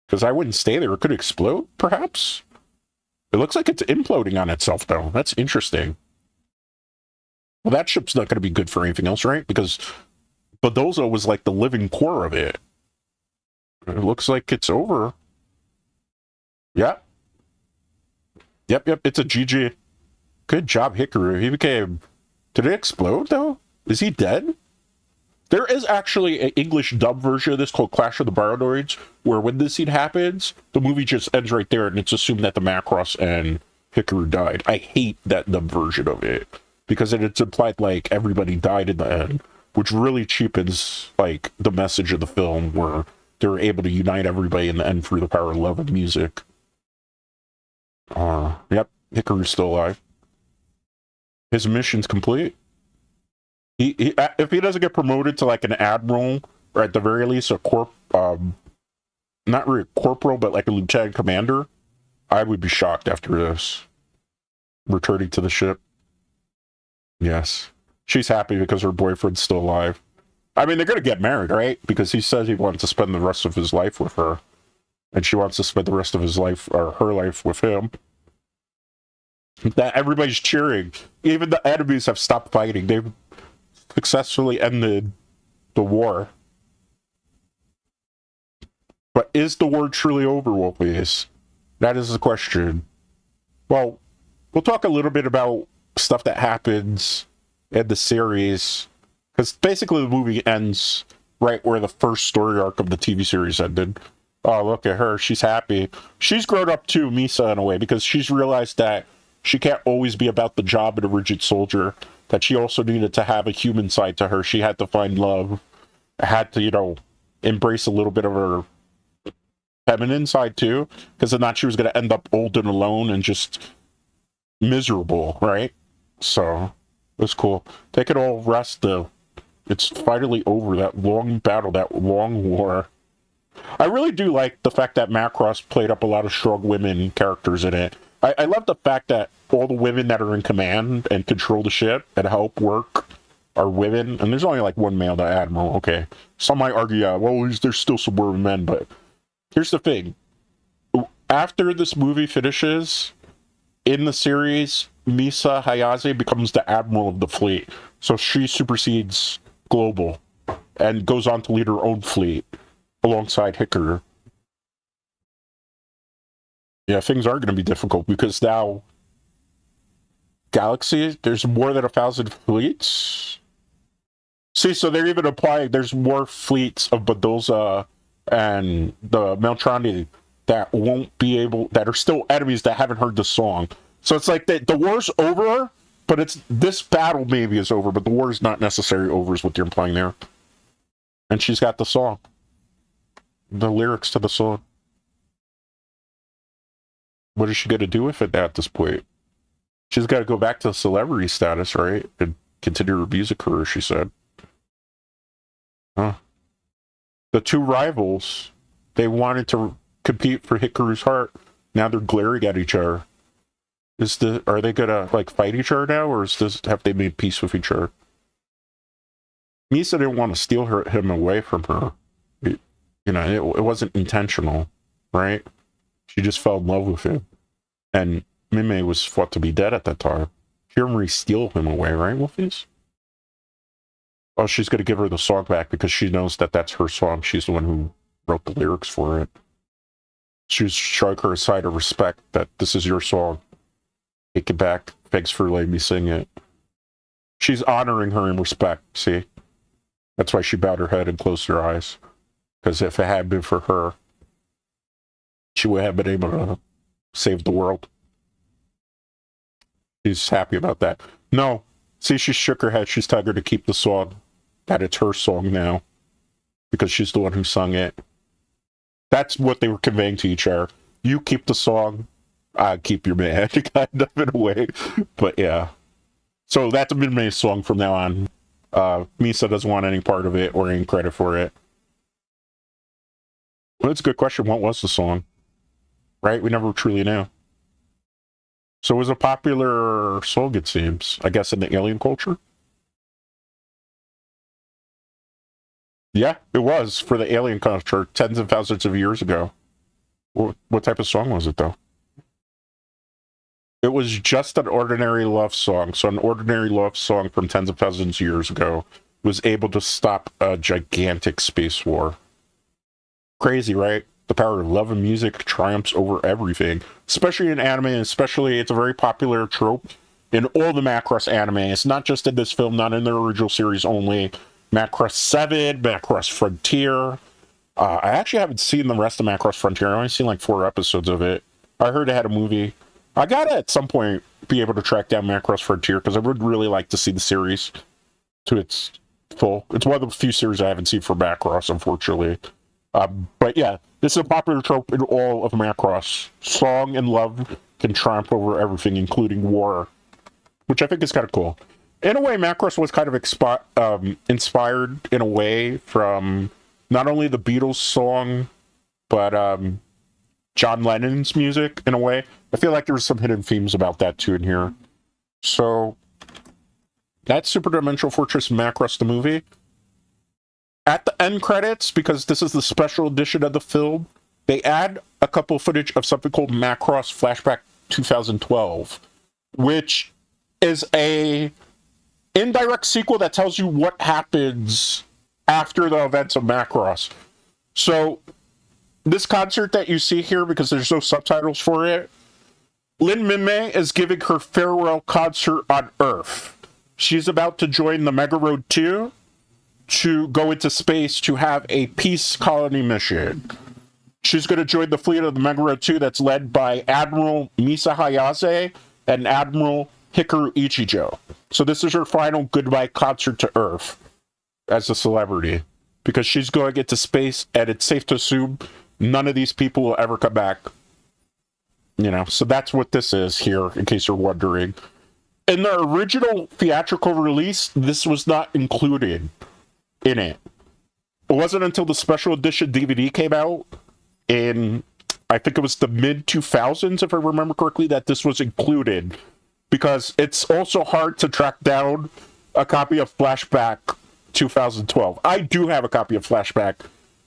Because I wouldn't stay there. It could explode, perhaps? It looks like it's imploding on itself, though. That's interesting. Well, that ship's not going to be good for anything else, right? Because Badolza was like the living core of it. It looks like it's over. Yeah. Yep, it's a GG. Good job, Hikaru. He became... Did it explode, though? Is he dead? There is actually an English dub version of this called Clash of the Baranoids, where when this scene happens, the movie just ends right there, and it's assumed that the Macross and Hikaru died. I hate that dub version of it, because it's implied, everybody died in the end, which really cheapens, the message of the film, where they were able to unite everybody in the end through the power of love and music. Yep, Hikaru's still alive. His mission's complete. He if he doesn't get promoted to like an admiral, or at the very least a not really a corporal, but like a lieutenant commander, I would be shocked after this. Returning to the ship. Yes. She's happy because her boyfriend's still alive. I mean, they're going to get married, right? Because he says he wants to spend the rest of his life with her. And she wants to spend the rest of his life, or her life, with him. That everybody's cheering. Even the enemies have stopped fighting. They've successfully ended the war. But is the war truly over, Wolfies? That is the question. Well, we'll talk a little bit about stuff that happens in the series. Because basically the movie ends right where the first story arc of the TV series ended. Oh, look at her. She's happy. She's grown up too, Misa, in a way, because she's realized that she can't always be about the job and a rigid soldier. That she also needed to have a human side to her. She had to find love. Had to, you know, embrace a little bit of her feminine side too. Because if not, she was going to end up old and alone and just miserable, right? So, it was cool. They could all rest, though. It's finally over, that long battle, that long war. I really do like the fact that Macross played up a lot of strong women characters in it. I love the fact that all the women that are in command and control the ship and help work are women. And there's only like one male, the Admiral, okay. Some might argue, yeah, well, there's still some more men, but here's the thing. After this movie finishes, in the series, Misa Hayase becomes the Admiral of the fleet. So she supersedes Global and goes on to lead her own fleet alongside Hikaru. Yeah, things are going to be difficult because now Galaxy, there's more than 1,000 fleets. See, so they're even applying, there's more fleets of Badoza and the Meltrani that won't be able, that are still enemies that haven't heard the song. So it's like the war's over, but it's, this battle maybe is over, but the war is not necessarily over is what you're implying there. And she's got the song. The lyrics to the song. What is she going to do with it at this point? She's got to go back to celebrity status, right? And continue her music career, she said. Huh. The two rivals, they wanted to compete for Hikaru's heart. Now they're glaring at each other. Are they gonna like fight each other now, or have they made peace with each other? Misa didn't want to steal him away from her. You know, it wasn't intentional, right? She just fell in love with him. And Mime was thought to be dead at that time. She didn't really steal him away, right, Wolfies? Oh, she's going to give her the song back because she knows that that's her song. She's the one who wrote the lyrics for it. She's showing her a side of respect that this is your song. Take it back. Thanks for letting me sing it. She's honoring her in respect, see? That's why she bowed her head and closed her eyes. Because if it had been for her, she would have been able to save the world. She's happy about that. No. See, she shook her head. She's telling her to keep the song. That it's her song now. Because she's the one who sung it. That's what they were conveying to each other. You keep the song. I keep your man, kind of, in a way. But yeah. So that's a Minmay song from now on. Misa doesn't want any part of it or any credit for it. Well, that's a good question. What was the song? Right? We never truly knew. So it was a popular song, it seems. I guess in the alien culture? Yeah, it was for the alien culture tens of thousands of years ago. What type of song was it, though? It was just an ordinary love song. So an ordinary love song from tens of thousands of years ago was able to stop a gigantic space war. Crazy, right? The power of love and music triumphs over everything. Especially in anime, and especially it's a very popular trope in all the Macross anime. It's not just in this film, not in the original series only. Macross 7, Macross Frontier. I actually haven't seen the rest of Macross Frontier. I've only seen like 4 episodes of it. I heard it had a movie. I gotta at some point be able to track down Macross Frontier because I would really like to see the series to its full. It's one of the few series I haven't seen for Macross, unfortunately. But yeah, this is a popular trope in all of Macross. Song and love can triumph over everything, including war, which I think is kind of cool. In a way, Macross was kind of inspired in a way from not only the Beatles song, but John Lennon's music in a way. I feel like there's some hidden themes about that too in here. So that's Super Dimensional Fortress Macross the movie. At the end credits, because this is the special edition of the film, they add a couple footage of something called Macross Flashback 2012, which is a indirect sequel that tells you what happens after the events of Macross. So this concert that you see here, because there's no subtitles for it, Lin Minmay is giving her farewell concert on Earth. She's about to join the Mega Road 2 to go into space to have a peace colony mission. She's going to join the fleet of the Mega Road 2 that's led by Admiral Misa Hayase and Admiral Hikaru Ichijo. So this is her final goodbye concert to Earth as a celebrity, because she's going into space, and it's safe to assume none of these people will ever come back. You know, so that's what this is here, in case you're wondering. In the original theatrical release, this was not included in it. It wasn't until the special edition DVD came out in, I think it was the mid-2000s, if I remember correctly, that this was included, because it's also hard to track down a copy of Flashback 2012. I do have a copy of Flashback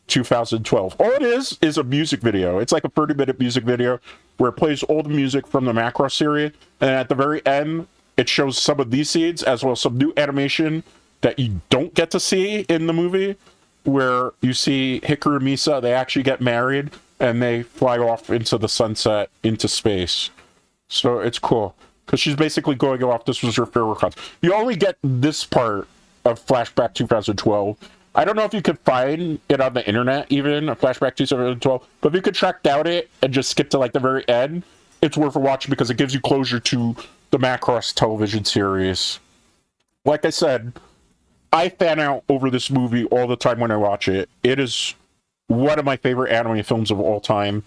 2012. All it is a music video. It's like a 30-minute music video where it plays all the music from the Macross series, and at the very end, it shows some of these scenes, as well as some new animation that you don't get to see in the movie, where you see Hikaru and Misa, they actually get married, and they fly off into the sunset, into space. So it's cool, because she's basically going off. This was her farewell concert. You only get this part of Flashback 2012. I don't know if you could find it on the internet, even, a Flashback 2012, but if you could track down it and just skip to, like, the very end, it's worth a watch, because it gives you closure to the Macross television series. Like I said, I fan out over this movie all the time when I watch it. It is one of my favorite anime films of all time.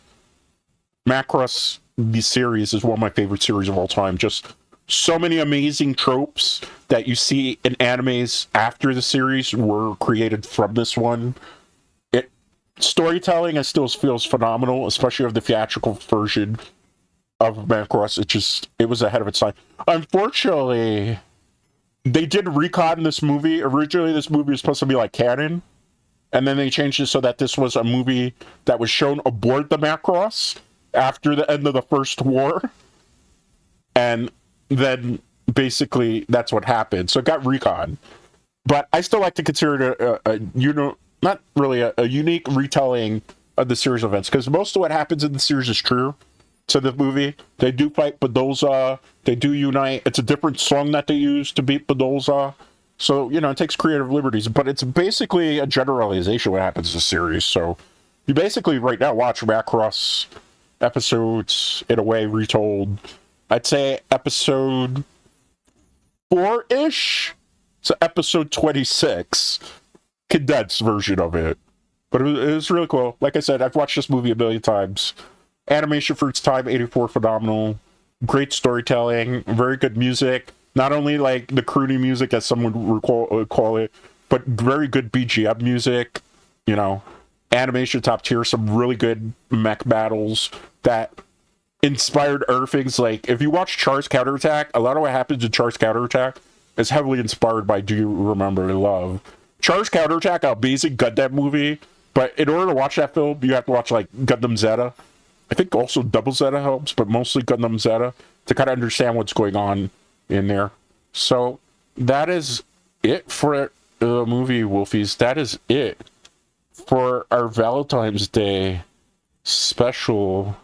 Macross, the series, is one of my favorite series of all time. Just so many amazing tropes that you see in animes after the series were created from this one. Storytelling, it still feels phenomenal, especially of the theatrical version of Macross. It was ahead of its time. Unfortunately, they did recon this movie. Originally, this movie was supposed to be like canon, and then they changed it so that this was a movie that was shown aboard the Macross after the end of the First War, and then basically that's what happened. So it got recon, but I still like to consider it not really a unique retelling of the series events, because most of what happens in the series is true to the movie. They do fight Bedoza, they do unite. It's a different song that they use to beat Bedoza. So, you know, it takes creative liberties, but it's basically a generalization what happens in the series. So you basically right now watch Macross episodes in a way retold. I'd say episode 4-ish to episode 26, condensed version of it. But it was really cool. Like I said, I've watched this movie a million times. Animation for its time, 84, phenomenal. Great storytelling, very good music. Not only like the croony music, as some would call it, but very good BGM music. You know, animation top tier. Some really good mech battles that inspired other things. Like if you watch Char's Counterattack, a lot of what happens in Char's Counterattack is heavily inspired by Do You Remember Love? Char's Counterattack, an amazing Gundam movie, but in order to watch that film, you have to watch like Gundam Zeta. I think also Double Zeta helps, but mostly Gundam Zeta to kind of understand what's going on in there. So that is it for the movie, Wolfies. That is it for our Valentine's Day special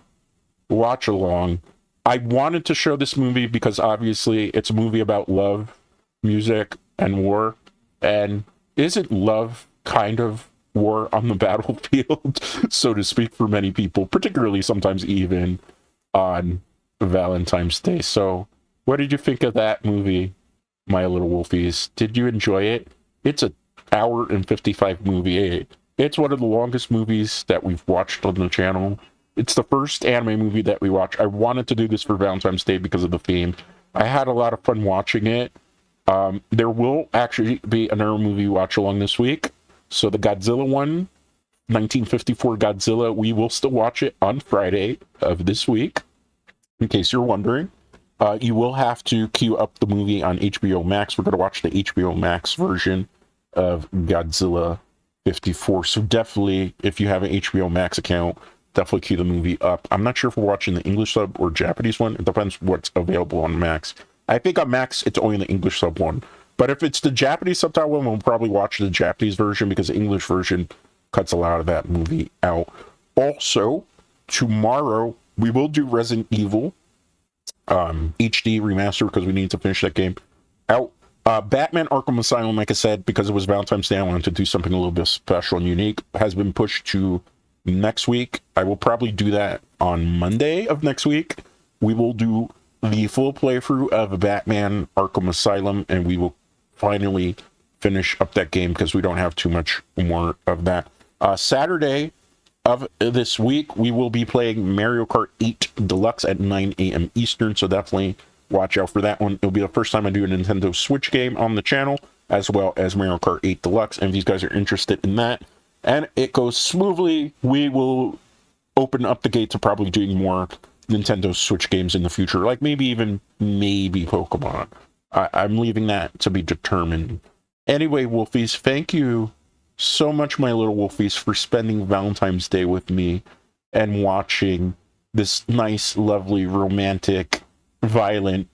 watch along. I wanted to show this movie because obviously it's a movie about love, music, and war. And isn't love kind of war on the battlefield, so to speak, for many people, particularly sometimes even on Valentine's Day? So what did you think of that movie, my little Wolfies? Did you enjoy it? It's an hour and 55 movie. It's one of the longest movies that we've watched on the channel. It's the first anime movie that we watch. I wanted to do this for Valentine's Day because of the theme. I had a lot of fun watching it. There will actually be another movie watch along this week. So the Godzilla one, 1954 Godzilla, we will still watch it on Friday of this week, in case you're wondering. You will have to queue up the movie on HBO Max. We're going to watch the HBO Max version of Godzilla 54. So definitely, if you have an HBO Max account, definitely queue the movie up. I'm not sure if we're watching the English sub or Japanese one. It depends what's available on Max. I think on Max, it's only the English sub one. But if it's the Japanese subtitle one, we'll probably watch the Japanese version because the English version cuts a lot of that movie out. Also, tomorrow, we will do Resident Evil HD remaster because we need to finish that game out. Batman Arkham Asylum, like I said, because it was Valentine's Day, I wanted to do something a little bit special and unique, has been pushed to next week. I will probably do that on Monday of next week. We will do the full playthrough of Batman Arkham Asylum, and we will finally finish up that game because we don't have too much more of that. Saturday of this week, we will be playing Mario Kart 8 Deluxe at 9 a.m. Eastern, so definitely watch out for that one. It'll be the first time I do a Nintendo Switch game on the channel, as well as Mario Kart 8 Deluxe, and if you guys are interested in that, and it goes smoothly, we will open up the gate to probably doing more Nintendo Switch games in the future, like maybe Pokemon. I'm leaving that to be determined. Anyway, Wolfies, thank you so much, my little Wolfies, for spending Valentine's Day with me and watching this nice, lovely, romantic, violent,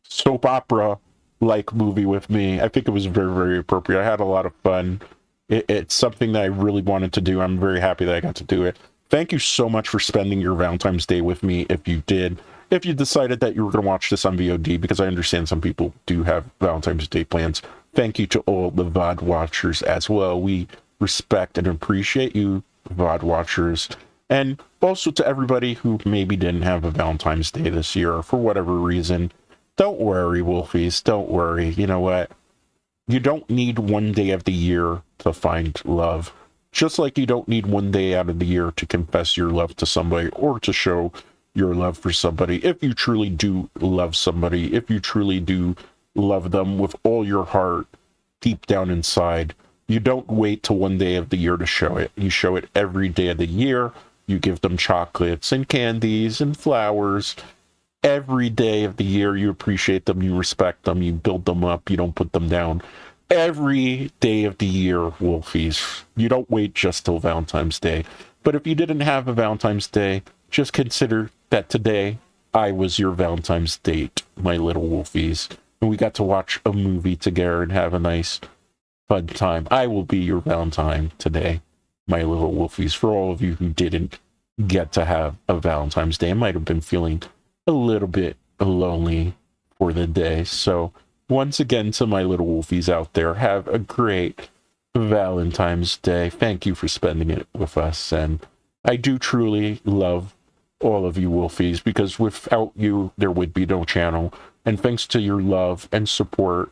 soap opera-like movie with me. I think it was very, very appropriate. I had a lot of fun. It's something that I really wanted to do. I'm very happy that I got to do it. Thank you so much for spending your Valentine's Day with me, if you did. If you decided that you were going to watch this on VOD, because I understand some people do have Valentine's Day plans. Thank you to all the VOD watchers as well. We respect and appreciate you, VOD watchers. And also to everybody who maybe didn't have a Valentine's Day this year, or for whatever reason. Don't worry, Wolfies. Don't worry. You know what? You don't need one day of the year to find love. Just like you don't need one day out of the year to confess your love to somebody or to show your love for somebody. If you truly do love somebody, if you truly do love them with all your heart deep down inside, you don't wait till one day of the year to show it. You show it every day of the year. You give them chocolates and candies and flowers. Every day of the year, you appreciate them, you respect them, you build them up, you don't put them down. Every day of the year, Wolfies. You don't wait just till Valentine's Day. But if you didn't have a Valentine's Day, just consider that today I was your Valentine's date, my little Wolfies. And we got to watch a movie together and have a nice, fun time. I will be your Valentine today, my little Wolfies. For all of you who didn't get to have a Valentine's Day, I might have been feeling a little bit lonely for the day. So once again, to my little Wolfies out there, have a great Valentine's Day. Thank you for spending it with us. And I do truly love all of you Wolfies, because without you, there would be no channel. And thanks to your love and support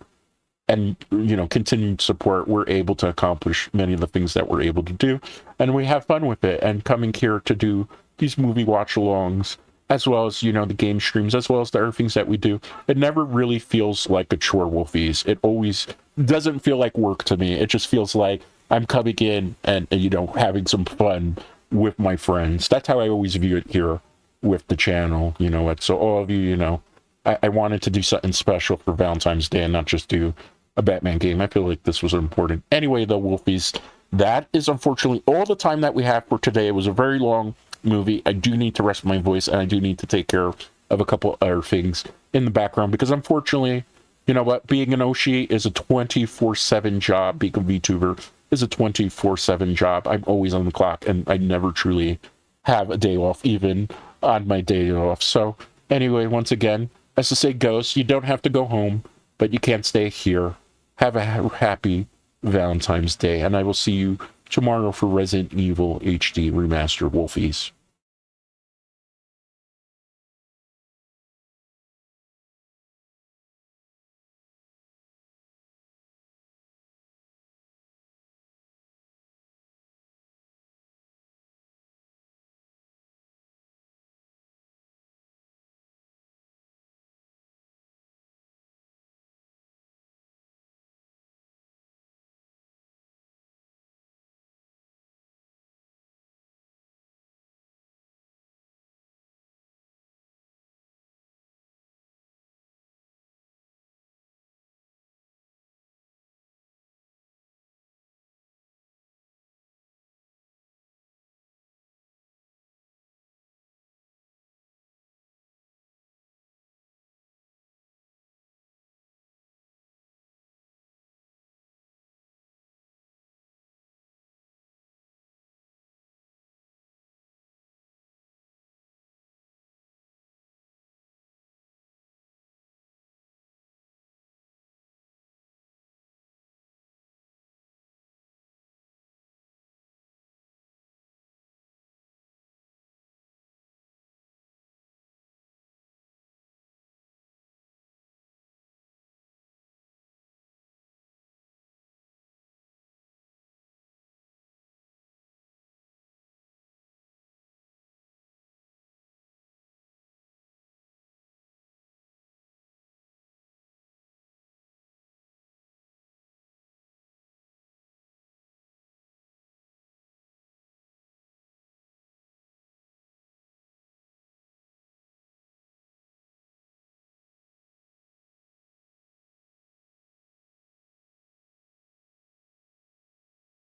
and, you know, continued support, we're able to accomplish many of the things that we're able to do. And we have fun with it. And coming here to do these movie watch-alongs, as well as, you know, the game streams, as well as the other things that we do, it never really feels like a chore, Wolfies. It always doesn't feel like work to me. It just feels like I'm coming in and you know, having some fun with my friends. That's how I always view it here with the channel, you know what. So all of you, you know, I wanted to do something special for Valentine's Day and not just do a Batman game. I feel like this was important. Anyway, though, Wolfies, that is unfortunately all the time that we have for today. It was a very long movie. I do need to rest my voice, and I do need to take care of a couple other things in the background, because unfortunately, you know what, being an Oshi is a 24/7 job. Being a VTuber is a 24/7 job. I'm always on the clock, and I never truly have a day off, even on my day off. So anyway, once again, as the saying goes, you don't have to go home, but you can't stay here. Have a happy Valentine's Day, and I will see you tomorrow for Resident Evil HD Remastered, Wolfies.